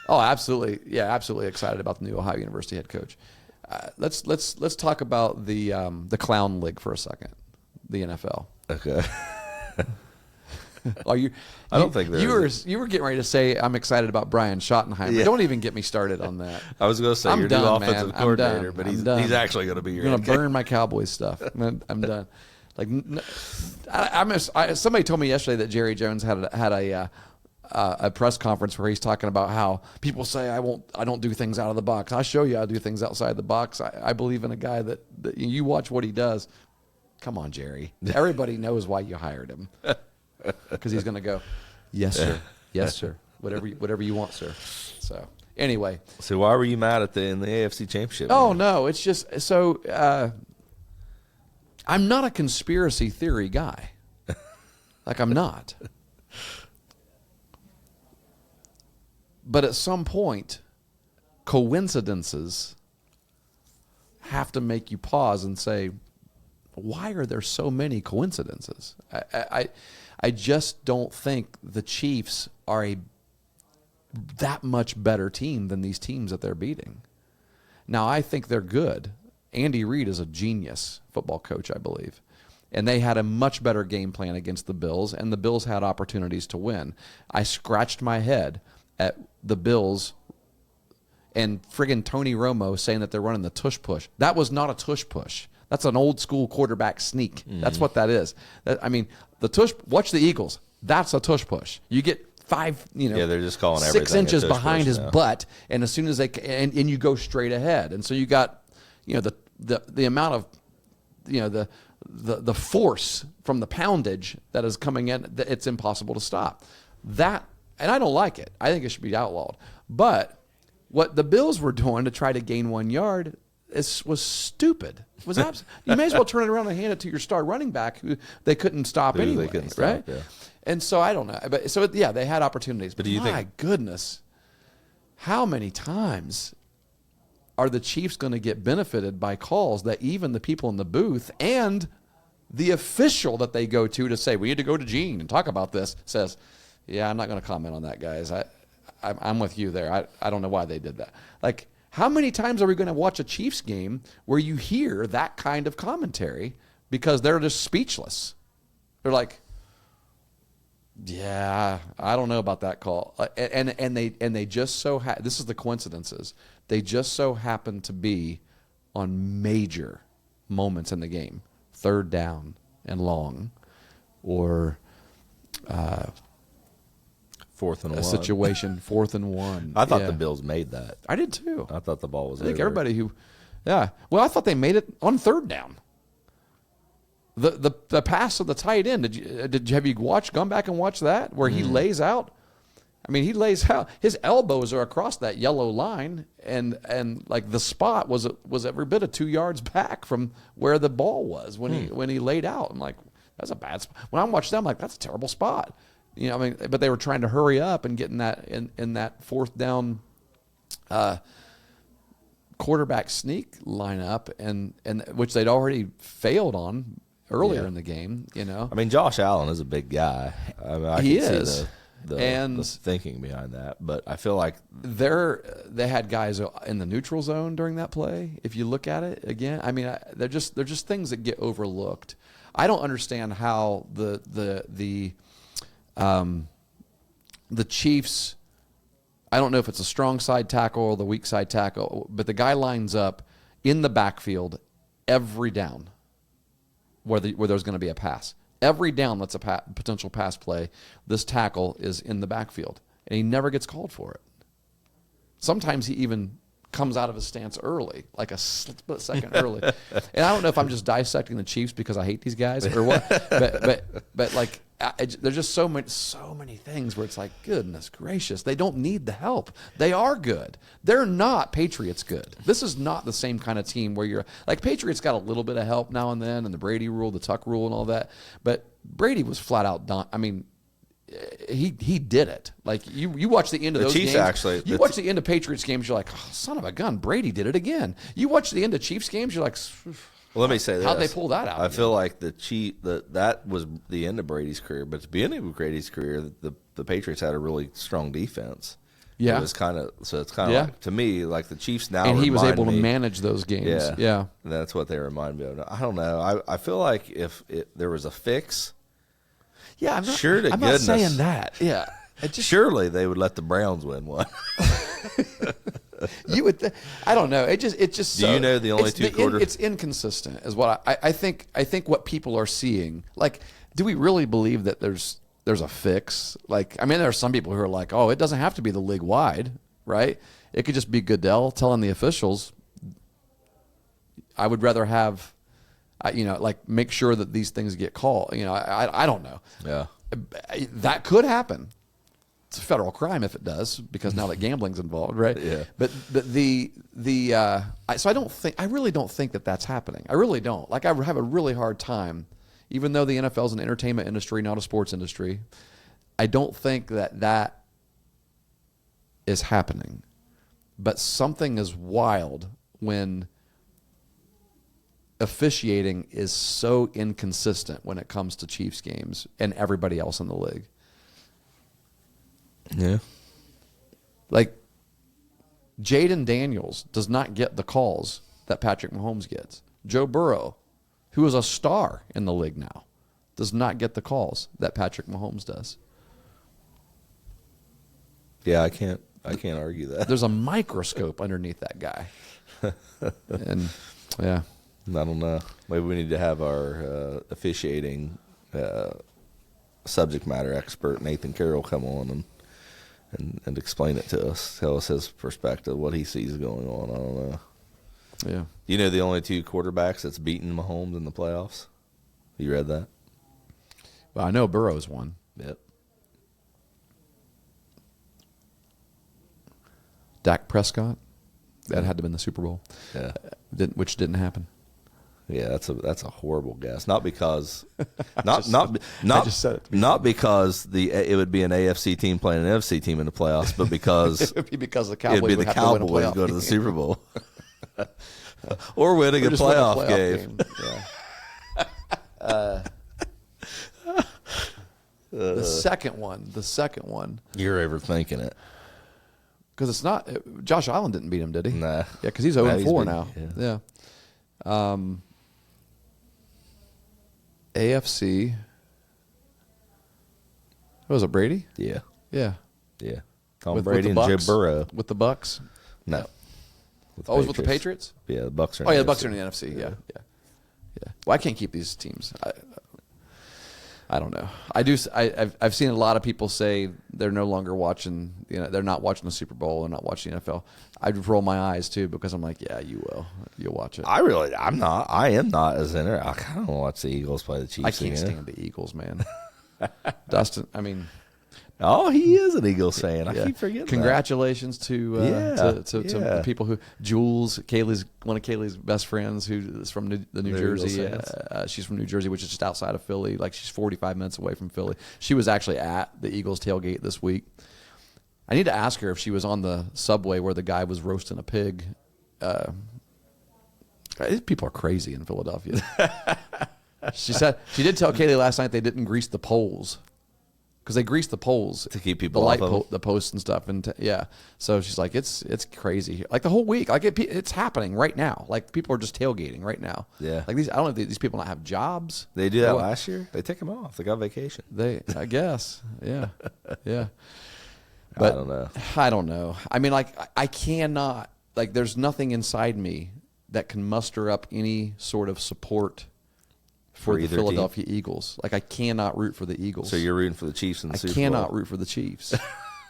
Oh, absolutely. Yeah, absolutely excited about the new Ohio University head coach. Let's talk about the clown league for a second, the NFL. Okay. I don't think you were getting ready to say I'm excited about Brian Schottenheimer. Yeah. Don't even get me started on that. I was going to say you're new offensive coordinator, but he's actually going to be your head coach. I'm going to burn my Cowboys stuff. I'm done. Like, somebody told me yesterday that Jerry Jones had a press conference where he's talking about how people say I don't do things out of the box. I show you I do things outside the box. I believe in a guy that you watch what he does. Come on, Jerry. Everybody knows why you hired him because he's going to go, yes sir, whatever you want, sir. So anyway, so why were you mad in the AFC Championship? Oh no, it's just so. I'm not a conspiracy theory guy. Like, I'm not. But at some point, coincidences have to make you pause and say, why are there so many coincidences? I just don't think the Chiefs are that much better team than these teams that they're beating. Now, I think they're good. Andy Reid is a genius football coach, I believe. And they had a much better game plan against the Bills, and the Bills had opportunities to win. I scratched my head at the Bills and friggin' Tony Romo saying that they're running the tush push. That was not a tush push. That's an old school quarterback sneak. That's what that is. The tush. Watch the Eagles. That's a tush push. You get 5, they're just calling everything 6 inches behind his now. butt, and as soon as they and you go straight ahead, and so you got the amount of the force from the poundage that is coming in, that it's impossible to stop. That, and I don't like it. I think it should be outlawed. But what the Bills were doing to try to gain 1 yard was stupid. It was you may as well turn it around and hand it to your star running back, who they couldn't stop anyway. They couldn't stop, right? Yeah. And so I don't know. But they had opportunities. But do you my goodness, how many times are the Chiefs going to get benefited by calls that even the people in the booth and the official that they go to say, we need to go to Gene and talk about this, says, yeah, I'm not going to comment on that, guys. I'm with you there. I don't know why they did that. Like, how many times are we going to watch a Chiefs game where you hear that kind of commentary because they're just speechless? They're like, yeah, I don't know about that call. And they just so this is the coincidences. They just so happen to be on major moments in the game, 3rd down and long, or 4th and 1 situation, 4th and 1. I thought the Bills made that. I did too. I thought the ball was. I think over. everybody well, I thought they made it on 3rd down. The pass of the tight end. Have you gone back and watched that where he lays out? I mean, he lays out. His elbows are across that yellow line, and like the spot was every bit of 2 yards back from where the ball was when he laid out. I'm like, that's a bad spot. When I watched that, I'm like, that's a terrible spot. But they were trying to hurry up and get in that 4th down quarterback sneak lineup, and which they'd already failed on earlier in the game. I mean, Josh Allen is a big guy. I he can is. See the thinking behind that, but I feel like they had guys in the neutral zone during that play. If you look at it again, I mean, they're just things that get overlooked. I don't understand how the Chiefs. I don't know if it's a strong side tackle or the weak side tackle, but the guy lines up in the backfield every down where there's going to be a pass. Every down that's a potential pass play, this tackle is in the backfield, and he never gets called for it. Sometimes he even comes out of his stance early, like a split second early. And I don't know if I'm just dissecting the Chiefs because I hate these guys or what, but like there's just so many things where it's like, goodness gracious, they don't need the help. They are good. They're not Patriots good. This is not the same kind of team where you're like, Patriots got a little bit of help now and then, and the Brady rule, the Tuck rule, and all that. But Brady was flat out done. I mean, he did it. Like you watch the end of those Chiefs games. You watch the end of Patriots games, you're like, oh, son of a gun, Brady did it again. You watch the end of Chiefs games, you're like, well, let me say this. How'd they pull that out? I feel like that was the end of Brady's career, but at the beginning of Brady's career, the Patriots had a really strong defense. Yeah, it's kind of like, to me, like the Chiefs now. And he was able to manage those games. Yeah. And that's what they remind me of. I don't know. I feel like if there was a fix. Yeah, I'm goodness, not saying that. Yeah, surely they would let the Browns win one. You would. I don't know. It just. Do you know the only two quarters? It's inconsistent, is what I think. I think what people are seeing. Like, do we really believe that there's a fix? Like, I mean, there are some people who are like, oh, it doesn't have to be the league wide, right? It could just be Goodell telling the officials, I would rather have. Like make sure that these things get called. I don't know. Yeah, that could happen. It's a federal crime if it does, because now that gambling's involved, right? Yeah. But so I really don't think that that's happening. I really don't. Like, I have a really hard time, even though the NFL is an entertainment industry, not a sports industry. I don't think that is happening. But something is wild when officiating is so inconsistent when it comes to Chiefs games and everybody else in the league. Yeah. Like, Jaden Daniels does not get the calls that Patrick Mahomes gets. Joe Burrow who is a star in the league now, does not get the calls that Patrick Mahomes does. Yeah, I can't argue that. There's a microscope underneath that guy. And, yeah. I don't know. Maybe we need to have our officiating subject matter expert, Nathan Carroll, come on and explain it to us, tell us his perspective, what he sees going on. I don't know. Yeah. You know the only 2 quarterbacks that's beaten Mahomes in the playoffs? You read that? Well, I know Burrow's won. Yep. Dak Prescott, that had to have been the Super Bowl. Yeah. Which didn't happen. Yeah, that's a horrible guess. Not because I just said it not because it would be an AFC team playing an NFC team in the playoffs, but because it would be because the Cowboys it'd be the would have Cowboys to win a go to the playoff Super Bowl. Or winning a just win playoff game. Yeah. The second one. You're overthinking it. Because it's not Josh Allen didn't beat him, did he? Nah. Yeah, because he's 0-4 now. Yeah. AFC. Was it Brady? Yeah. Yeah. Yeah. Tom With Brady the and Bucks? Joe Burrow. With the Bucks? No. Oh, it was with the Patriots? Yeah, the Bucks are. Oh, yeah, the Bucks are in the NFC. Yeah. Well, I can't keep these teams. I don't know. I've seen a lot of people say they're no longer watching. They're not watching the Super Bowl. They're not watching the NFL. I'd roll my eyes too because I'm like, yeah, you will. You'll watch it. I'm not. I am not as interested. I kind of want to watch the Eagles play the Chiefs. I can't stand the Eagles, man. Dustin, I mean. Oh, he is an Eagles fan. I keep forgetting. Congratulations to the people who Jules, one of Kaylee's best friends, who is from New Jersey. She's from New Jersey, which is just outside of Philly. Like she's 45 minutes away from Philly. She was actually at the Eagles tailgate this week. I need to ask her if she was on the subway where the guy was roasting a pig. People are crazy in Philadelphia. She said she did tell Kaylee last night they didn't grease the poles. Because they grease the poles to keep people the light off the posts and stuff, and so she's like, it's crazy, like the whole week, like it's happening right now, like people are just tailgating right now. Yeah, like I don't know if these people not have jobs. They did that last year. They take them off. They got vacation. I guess, yeah. But I don't know. I mean, like I cannot, like there's nothing inside me that can muster up any sort of support for the Philadelphia Eagles. Like, I cannot root for the Eagles. So you're rooting for the Chiefs in the Super Bowl? I cannot root for the Chiefs.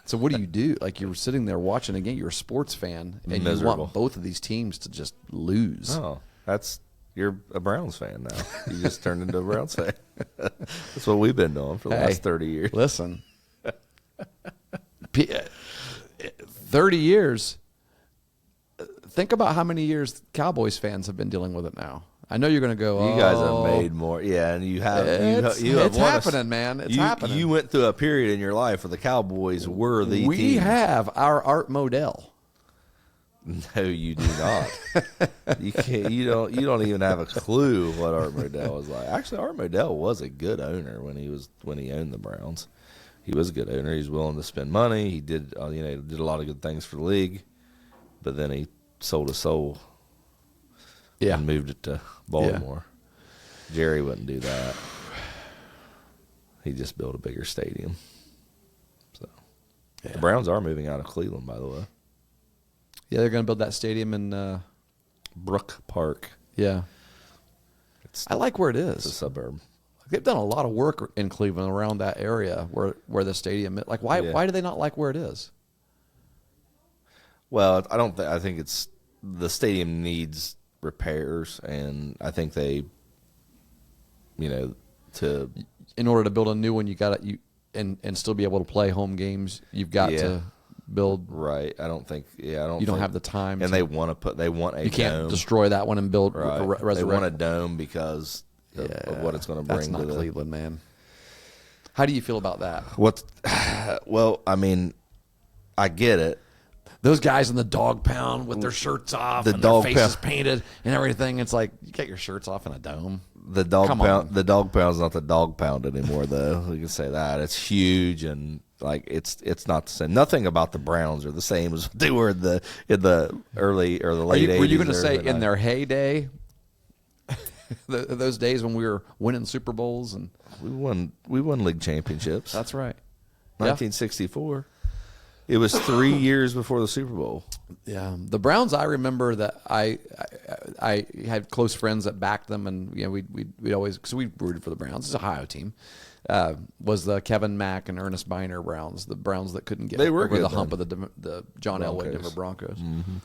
So what do? Like, you're sitting there watching a game. You're a sports fan, and you want both of these teams to just lose. Oh, you're a Browns fan now. You just turned into a Browns fan. That's what we've been doing for the last 30 years. Listen, 30 years. Think about how many years Cowboys fans have been dealing with it now. I know you're going to go, you guys have made more. Yeah, and you have. It's happening, man. It's happening. You went through a period in your life where the Cowboys were the team. We have our Art Modell. No, you do not. You can't. You don't even have a clue what Art Modell was like. Actually, Art Modell was a good owner when he owned the Browns. He was a good owner. He was willing to spend money. He did a lot of good things for the league, but then he sold his soul. Yeah, and moved it to Baltimore. Yeah. Jerry wouldn't do that. He just built a bigger stadium. So the Browns are moving out of Cleveland, by the way. Yeah, they're going to build that stadium in Brook Park. Yeah, I like where it is. It's a suburb. They've done a lot of work in Cleveland around that area where the stadium is. Like, why do they not like where it is? Well, I think it's the stadium needs repairs, and I think they, in order to build a new one, you got to and still be able to play home games, you've got to build right. I don't think you don't have the time, and they want a you can't destroy that one and build right. They want a dome because of what it's going to bring. That's not Cleveland, man. How do you feel about that? Well, I mean, I get it. Those guys in the dog pound with their shirts off and their faces painted and everything. It's like, you got your shirts off in a dome. The dog pound's not the dog pound anymore, though. We can say that. It's huge, and like it's not the same. Nothing about the Browns are the same as they were in the early or the late 80s. Were you going to say in their heyday? Those days when we were winning Super Bowls and we won league championships. That's right. 1964. It was 3 years before the Super Bowl. Yeah, the Browns. I remember that I had close friends that backed them, and we'd always, because we rooted for the Browns. It's a Ohio team. Was the Kevin Mack and Ernest Biner Browns, the Browns that couldn't get over the hump of the John Elway Denver Broncos. Mm-hmm.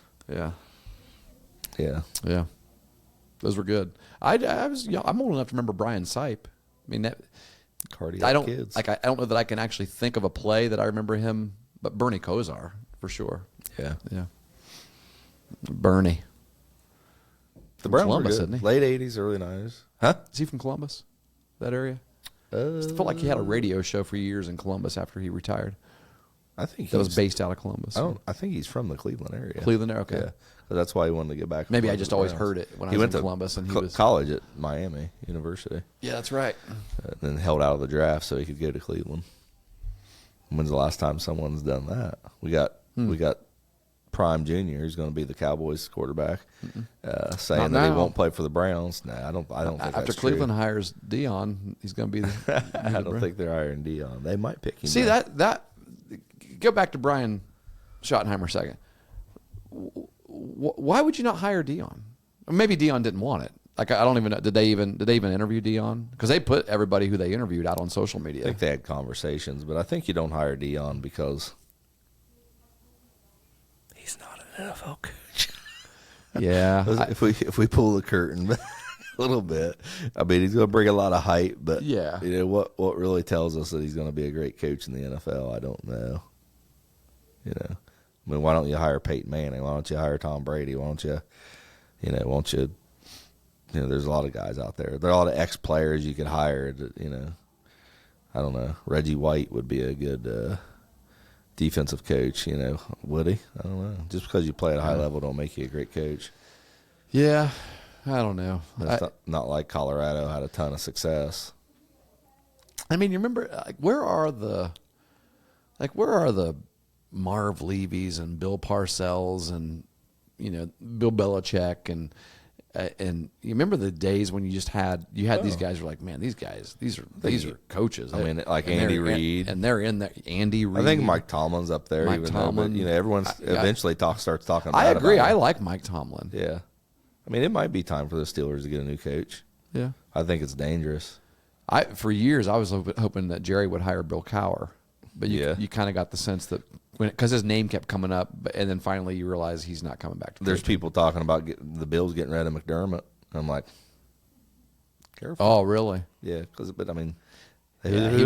Yeah. Those were good. I'm old enough to remember Brian Sipe. I mean, Cardiac kids. I don't know that I can actually think of a play that I remember him, but Bernie Kosar for sure. Yeah. Bernie. The Browns Columbus, were good. isn't he? Late 80s, early 90s. Huh? Is he from Columbus? That area? I felt like he had a radio show for years in Columbus after he retired. I think that was based out of Columbus. I think he's from the Cleveland area. Cleveland area, okay. Yeah. That's why he wanted to get back. Maybe I just always heard it when I was in Columbus, and he was college at Miami University. Yeah, that's right. And then held out of the draft so he could go to Cleveland. When's the last time someone's done that? We got Prime Jr. who's going to be the Cowboys quarterback, saying that he won't play for the Browns. I don't think after that's Cleveland true. hires Dion, he's going to be. I don't think they're hiring Dion. They might pick him. See that. Go back to Brian Schottenheimer a second. Why would you not hire Dion? Maybe Dion didn't want it. Like, I don't even know. Did they even interview Dion? Because they put everybody who they interviewed out on social media. I think they had conversations, but I think you don't hire Dion because he's not an NFL coach. Yeah. If we pull the curtain back a little bit, I mean, he's going to bring a lot of hype, but yeah, what really tells us that he's going to be a great coach in the NFL, I don't know. I mean, why don't you hire Peyton Manning? Why don't you hire Tom Brady? Why don't you, there's a lot of guys out there. There are a lot of ex-players you could hire that, I don't know. Reggie White would be a good defensive coach, would he? I don't know. Just because you play at a high level don't make you a great coach. Yeah, I don't know. It's not like Colorado had a ton of success. I mean, you remember, where are the Marv Levy's and Bill Parcells and Bill Belichick and you remember the days when you had these guys were like, man, these are coaches. I mean, like Andy Reid, and they're in there. Andy Reid. I think Mike Tomlin's up there. Mike Tomlin. But, everyone's eventually starts talking about I agree. about I like Mike Tomlin. Yeah. I mean, it might be time for the Steelers to get a new coach. Yeah. I think it's dangerous. For years, I was hoping that Jerry would hire Bill Cowher. But you kind of got the sense that because his name kept coming up, and then finally you realize he's not coming back to There's coaching. people talking about the Bills getting rid of McDermott. I'm like, careful. Oh, really? Yeah, but I mean, he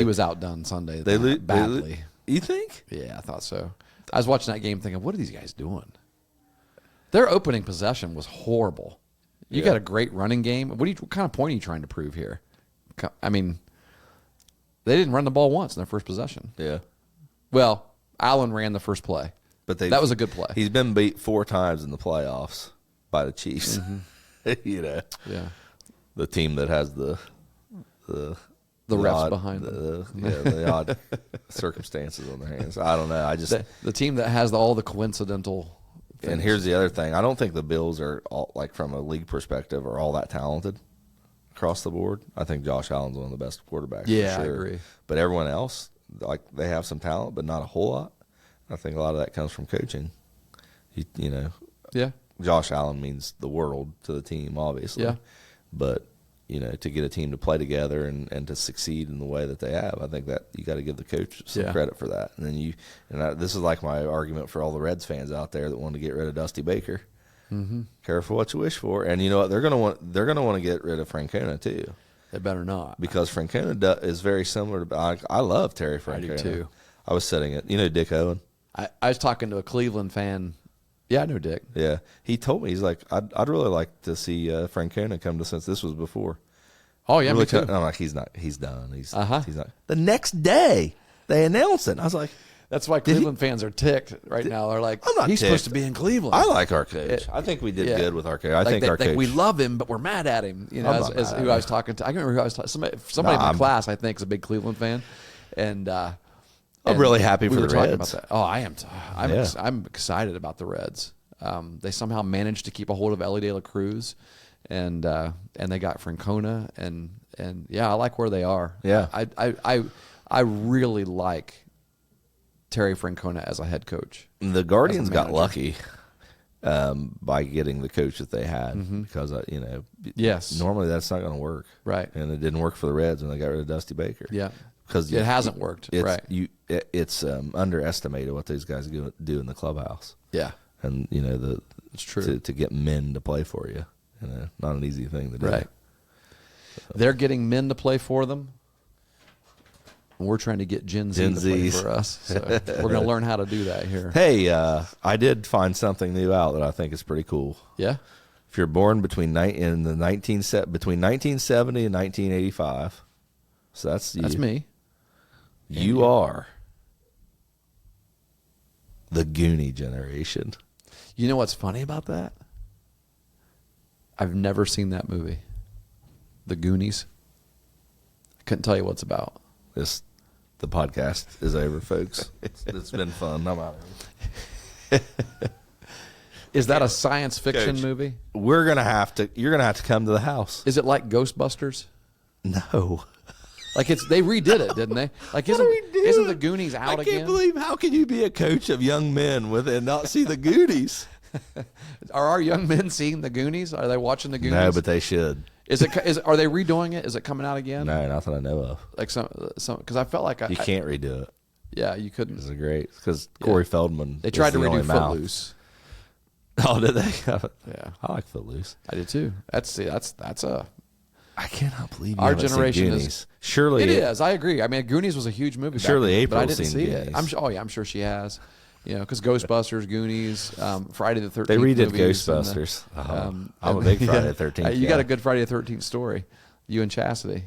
was outdone Sunday. Badly. You think? Yeah, I thought so. I was watching that game thinking, what are these guys doing? Their opening possession was horrible. You got a great running game. What kind of point are you trying to prove here? I mean, they didn't run the ball once in their first possession. Yeah. Well, Allen ran the first play, but that was a good play. He's been beat 4 times in the playoffs by the Chiefs. Mm-hmm. Yeah. The team that has the refs odd, behind them. The odd circumstances on their hands. I don't know. I just the team that has all the coincidental things. And here's the other thing. I don't think the Bills are all, like, from a league perspective, are all that talented across the board. I think Josh Allen's one of the best quarterbacks. Yeah, for sure. I agree. But everyone else, like, they have some talent, but not a whole lot. I think a lot of that comes from coaching. Yeah. Josh Allen means the world to the team, obviously. Yeah. But, to get a team to play together and to succeed in the way that they have, I think that you got to give the coach some credit for that. And then this is like my argument for all the Reds fans out there that want to get rid of Dusty Baker. Mm-hmm. Careful what you wish for. And you know what? They're going to want to get rid of Francona too. They better not, because Francona is very similar to. I love Terry Francona. I do too. I was sitting at Dick Owen. I was talking to a Cleveland fan. Yeah, I know Dick. Yeah, he told me, he's like, I'd really like to see Francona come to since this was before. Oh yeah, really me too. I'm like, he's not. He's done. He's not. The next day they announced it. And I was like, that's why Cleveland fans are ticked right now. They're like, he's supposed to be in Cleveland. I like our coach. I think we did good with our coach. I think our coach. We love him, but we're mad at him. As who I was talking to. I can't remember who I was talking. Somebody in my class, I think, is a big Cleveland fan, and I'm really happy for the Reds. About that. Oh, I am. I'm excited about the Reds. They somehow managed to keep a hold of Ellie De La Cruz, and they got Francona, and yeah, I like where they are. Yeah. I really like Terry Francona as a head coach. The Guardians got lucky by getting the coach that they had because yes, normally that's not going to work, right? And it didn't work for the Reds when they got rid of Dusty Baker. Yeah, because it hasn't worked. Right? It's underestimated what these guys do in the clubhouse. Yeah, and it's true to get men to play for you. Not an easy thing to do. Right. So. They're getting men to play for them. We're trying to get Gen Z to play for us. So we're going to learn how to do that here. Hey, I did find something new out that I think is pretty cool. Yeah. If you're born between 1970 and 1985, so that's you. That's me. You are the Goonie generation. You know what's funny about that? I've never seen that movie, The Goonies. I couldn't tell you what it's about. The podcast is over, folks. It's been fun. I'm out of here. Is that a science fiction movie? You're gonna have to come to the house. Is it like Ghostbusters? No. Like they redid it, didn't they? Like isn't the Goonies out again? I can't believe, how can you be a coach of young men and not see the Goonies? Are our young men seeing the Goonies? Are they watching the Goonies? No, but they should. Are they redoing it? Is it coming out again? No, not that I know of. Like some because I felt like you can't redo it. Yeah, you couldn't. It's great because Corey Feldman. They tried to redo Footloose. Oh, did they? Yeah, I like Footloose. I did too. That's a. I cannot believe our generation is. Surely it is. I agree. I mean, Goonies was a huge movie. Surely then, April's but I didn't see Goonies. it. I'm sure she has. Because Ghostbusters, Goonies, Friday the 13th. They redid movies Ghostbusters. I'm a big Friday the 13th. You got a good Friday the 13th story. You and Chastity.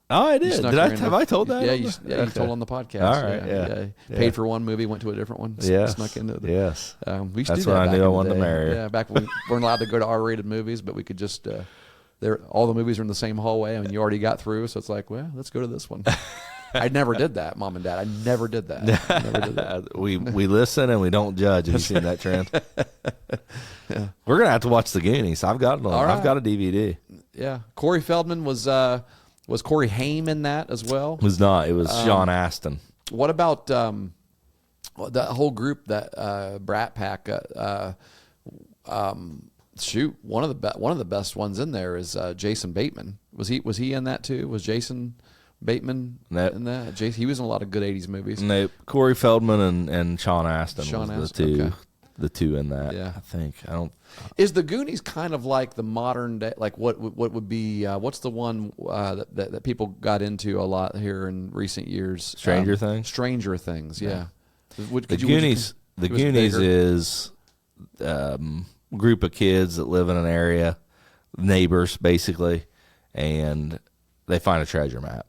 Oh, I did. Have I told that? Yeah, you told on the podcast. All right. Yeah. Paid for one movie, went to a different one. Yes. Snuck into it. Yes. We That's when I knew I wanted to marry her. Yeah, back when we weren't allowed to go to R-rated movies, but we could just. All the movies are in the same hallway, and you already got through, so it's like, well, let's go to this one. I never did that, Mom and Dad. I never did that. We listen and we don't judge. Have you seen that trend? Yeah. We're gonna have to watch the Goonies. I've got it on. I've got a DVD. Yeah, Corey Feldman was Corey Haim in that as well? It was not. It was Sean Astin. What about that whole group that Brat Pack? Shoot, one of the best ones in there is Jason Bateman. Was he in that too? Was Jason Bateman in that? He was in a lot of good 80s movies. Nope. Corey Feldman and Sean Astin was the two in that. Yeah. I think. I don't. Is the Goonies kind of like the modern day? Like what would be? What's the one that people got into a lot here in recent years? Stranger Things. Stranger Things. Yeah. The Goonies is group of kids that live in an area, neighbors basically, and they find a treasure map.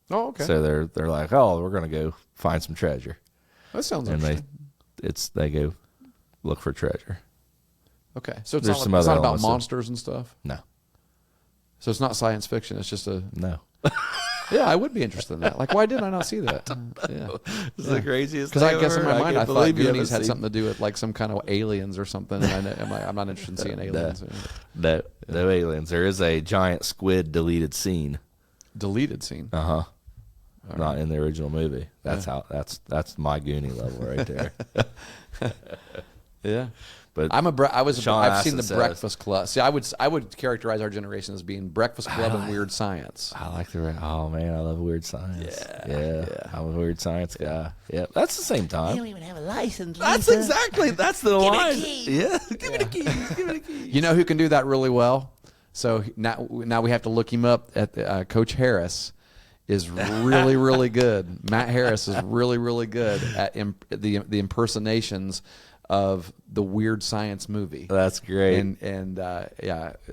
Oh, okay. So they're like, oh, we're gonna go find some treasure. That sounds interesting. They go look for treasure. Okay, so it's not about monsters and stuff. No. So it's not science fiction. It's just no. Yeah, I would be interested in that. Like, why didn't I not see that? Yeah. This is the craziest thing. Because I guess in my mind I thought Goonies had something to do with like some kind of aliens or something. And I'm not interested in seeing aliens. No aliens. There is a giant squid deleted scene. Deleted scene. Not in the original movie. That's that's my Goonie level right there. Yeah. But I've seen the Breakfast Club. See, I would characterize our generation as being Breakfast Club and Weird Science. I like oh man, I love Weird Science. Yeah. I'm a Weird Science guy. Yeah, that's the same time. You don't even have a license. That's Lisa. exactly. That's the line. Yeah, give me the keys. Give me the keys. You know who can do that really well? So now we have to look him up. At Coach Harris is really really good. Matt Harris is really really good at the impersonations of the Weird Science movie. That's great. And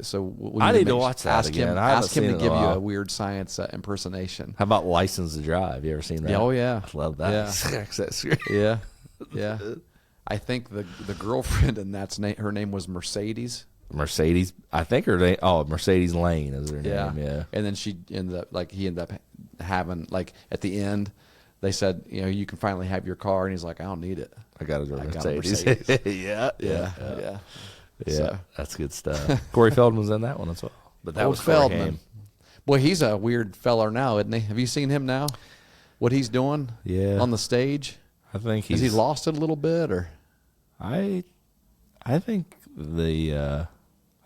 so I need to watch that again. Ask him to give you a Weird Science impersonation. How about License to Drive? You ever seen that? Yeah, oh yeah, I love that. Yeah. That's great. Yeah. I think the girlfriend in that's her name was Mercedes. Mercedes, I think her name. Oh, Mercedes Lane is her name. Yeah. And then he ended up having at the end. They said, you can finally have your car, and he's like, I don't need it. I got a Mercedes. Yeah. Yeah, So. that's good stuff. Corey Feldman's in that one as well. But that Old was Corey Feldman. Haim. Boy, he's a weird feller now, isn't he? Have you seen him now? What he's doing? Yeah. On the stage? I think he's... Has he lost it a little bit, or? I think I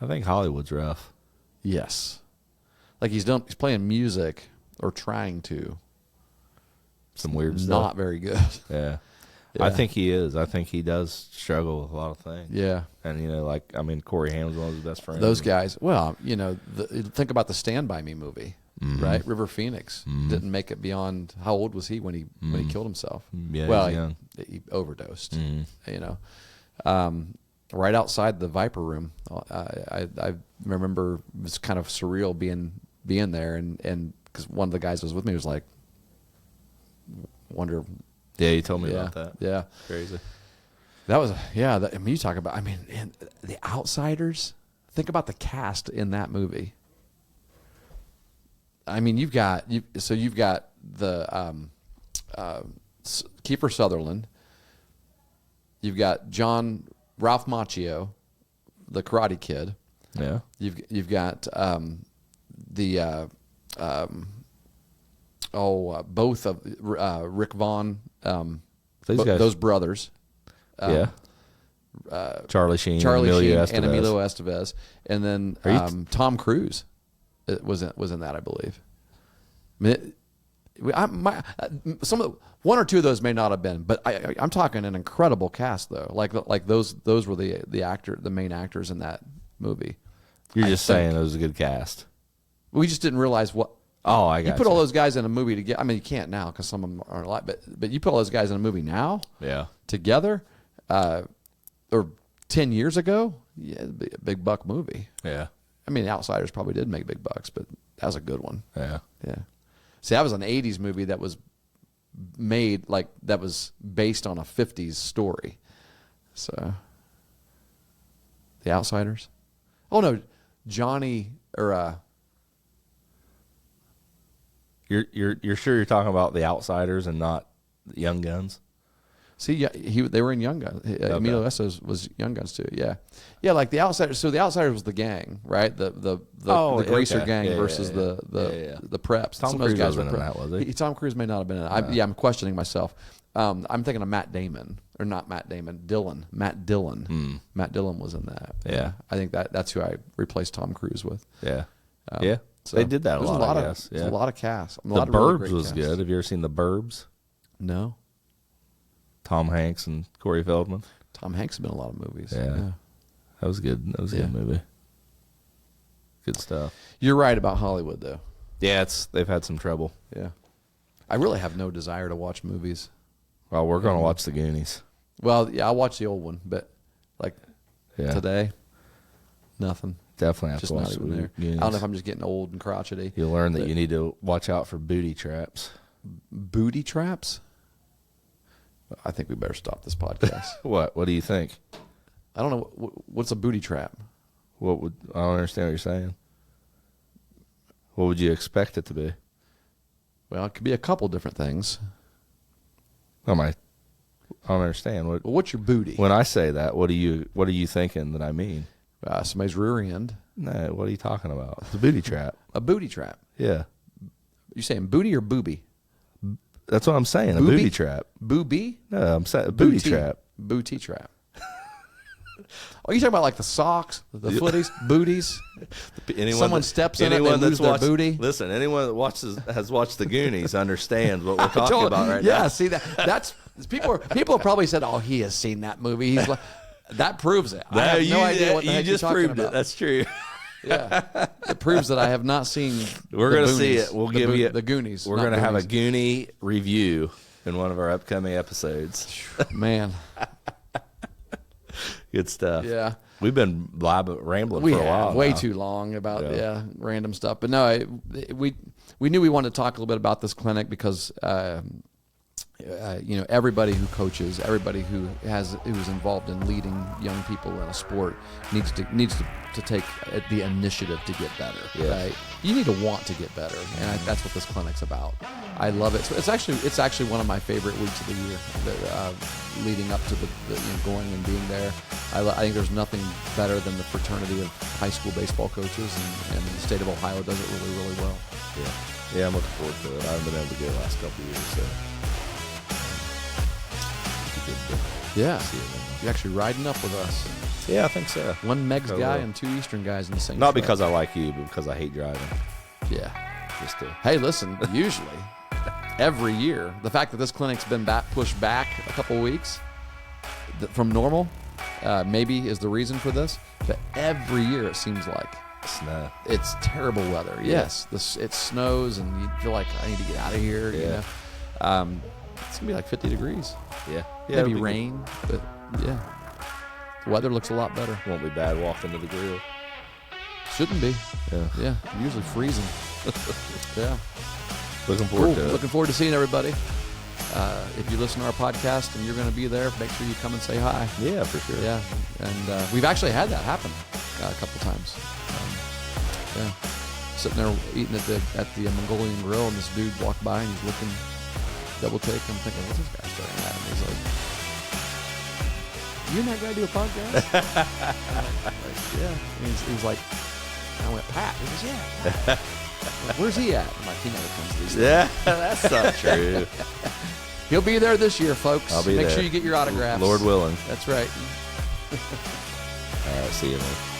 think Hollywood's rough. Yes. Like he's playing music, or trying to. Some weird stuff. Not very good. Yeah. I think he is. I think he does struggle with a lot of things. Yeah. And, Corey Haim's one of his best friends. Those guys. Well, think about the Stand By Me movie, right? River Phoenix didn't make it beyond. How old was he when he killed himself? Yeah, well, he was young. He overdosed. Right outside the Viper Room, I remember it was kind of surreal being there, and because one of the guys that was with me was like, wonder. Yeah, you told me about that. Yeah, crazy. That was you talk about. And The Outsiders. Think about the cast in that movie. You've got the Kiefer Sutherland. You've got Ralph Macchio, the Karate Kid. Yeah. You've got both of Rick Vaughn. Those brothers. Charlie Sheen, Emilio Estevez. Estevez, and then Tom Cruise was in that, I believe. One or two of those may not have been, but I'm talking an incredible cast though. Like those were the main actors in that movie. You're just saying it was a good cast. We just didn't realize what. Oh, I got you. Put all those guys in a movie together. You can't now because some of them aren't alive. But you put all those guys in a movie now. Yeah. Together, or 10 years ago, it'd be a big buck movie. Yeah. Outsiders probably did make big bucks, but that was a good one. Yeah. Yeah. See, that was an 80s movie that was made that was based on a 50s story. So, The Outsiders. Oh no, Johnny or You're sure you're talking about The Outsiders and not Young Guns? See, yeah, they were in Young Guns. Emilio Estevez was Young Guns too. Yeah, like The Outsiders. So The Outsiders was the gang, right? The greaser gang versus the preps. Tom Cruise wasn't in that, was he? Tom Cruise may not have been in it. I'm questioning myself. I'm thinking of Matt Damon, or not Matt Damon, Matt Dillon. Matt Dillon was in that. Yeah, I think that's who I replaced Tom Cruise with. Yeah, So they did that a lot. I guess. There's a lot of cast. The Burbs was good. Have you ever seen The Burbs? No. Tom Hanks and Corey Feldman. Tom Hanks has been in a lot of movies. Yeah. That was good. That was a good movie. Good stuff. You're right about Hollywood, though. Yeah, they've had some trouble. Yeah. I really have no desire to watch movies. Well, we're going to watch The Goonies. Well, yeah, I watched the old one, but today, nothing. Definitely have just to watch not even The there. Goonies. I don't know if I'm just getting old and crotchety. You'll learn that you need to watch out for booty traps. Booty traps? I think we better stop this podcast. What do you think? I don't know. What's a booty trap? I don't understand what you're saying. What would you expect it to be? Well, it could be a couple different things. I don't understand. What's your booty? When I say that, what are you thinking that I mean? Somebody's rear end. No, what are you talking about? It's a booty trap. A booty trap. Yeah. You saying booty or booby? That's what I'm saying. Booby? A booty trap. Booby? No, I'm saying a booty trap. Booty trap. Oh, you talking about like the socks, the footies, booties? Someone steps in it and they lose their booty? Listen, anyone that has watched The Goonies understands what we're talking about right now. Yeah, see that's people have probably said, "Oh, he has seen that movie." He's like, that proves it. I have no idea what the heck you're talking about. That's true. Yeah, it proves that I have not seen. We're going to see it. We'll give you the Goonies. We're going to have a Goonie review in one of our upcoming episodes. Man, good stuff. Yeah, we've been rambling for a while. Way too long about random stuff. But no, we knew we wanted to talk a little bit about this clinic because everybody who coaches, everybody who's involved in leading young people in a sport needs to take the initiative to get better. Yes. Right? You need to want to get better, and that's what this clinic's about. I love it. So it's actually one of my favorite weeks of the year, leading up to the going and being there. I think there's nothing better than the fraternity of high school baseball coaches, and the state of Ohio does it really, really well. Yeah, I'm looking forward to it. I haven't been able to go the last couple of years, so. Yeah, you're actually riding up with us. Yeah, I think so. One Megs guy and 2 Eastern guys in the same Not truck. because I like you, but because I hate driving. Yeah. Just to. Hey, listen, usually, every year, the fact that this clinic's been pushed back a couple weeks from normal maybe is the reason for this, but every year it seems like Snow. it's terrible weather. Yes, it snows and you feel like I need to get out of here. Yeah. It's going to be like 50 degrees. Yeah. Maybe rain, but yeah. The weather looks a lot better. Won't be bad walking to the grill. Shouldn't be. Yeah. I'm usually freezing. Yeah. Looking forward to it. Looking forward to seeing everybody. If you listen to our podcast and you're going to be there, make sure you come and say hi. Yeah, for sure. Yeah. And we've actually had that happen a couple times. Yeah. Sitting there eating at the Mongolian grill, and this dude walked by and he's looking, double take. I'm thinking, what's this guy staring at? And he's like, you and that guy do a podcast? Yeah. And he's like, I went, Pat. He goes, yeah. Pat. Like, where's he at? I'm like, he never comes to these things. Yeah, that's not true. He'll be there this year, folks. I'll be Make there. sure you get your autographs. Lord willing. That's right. See you, man.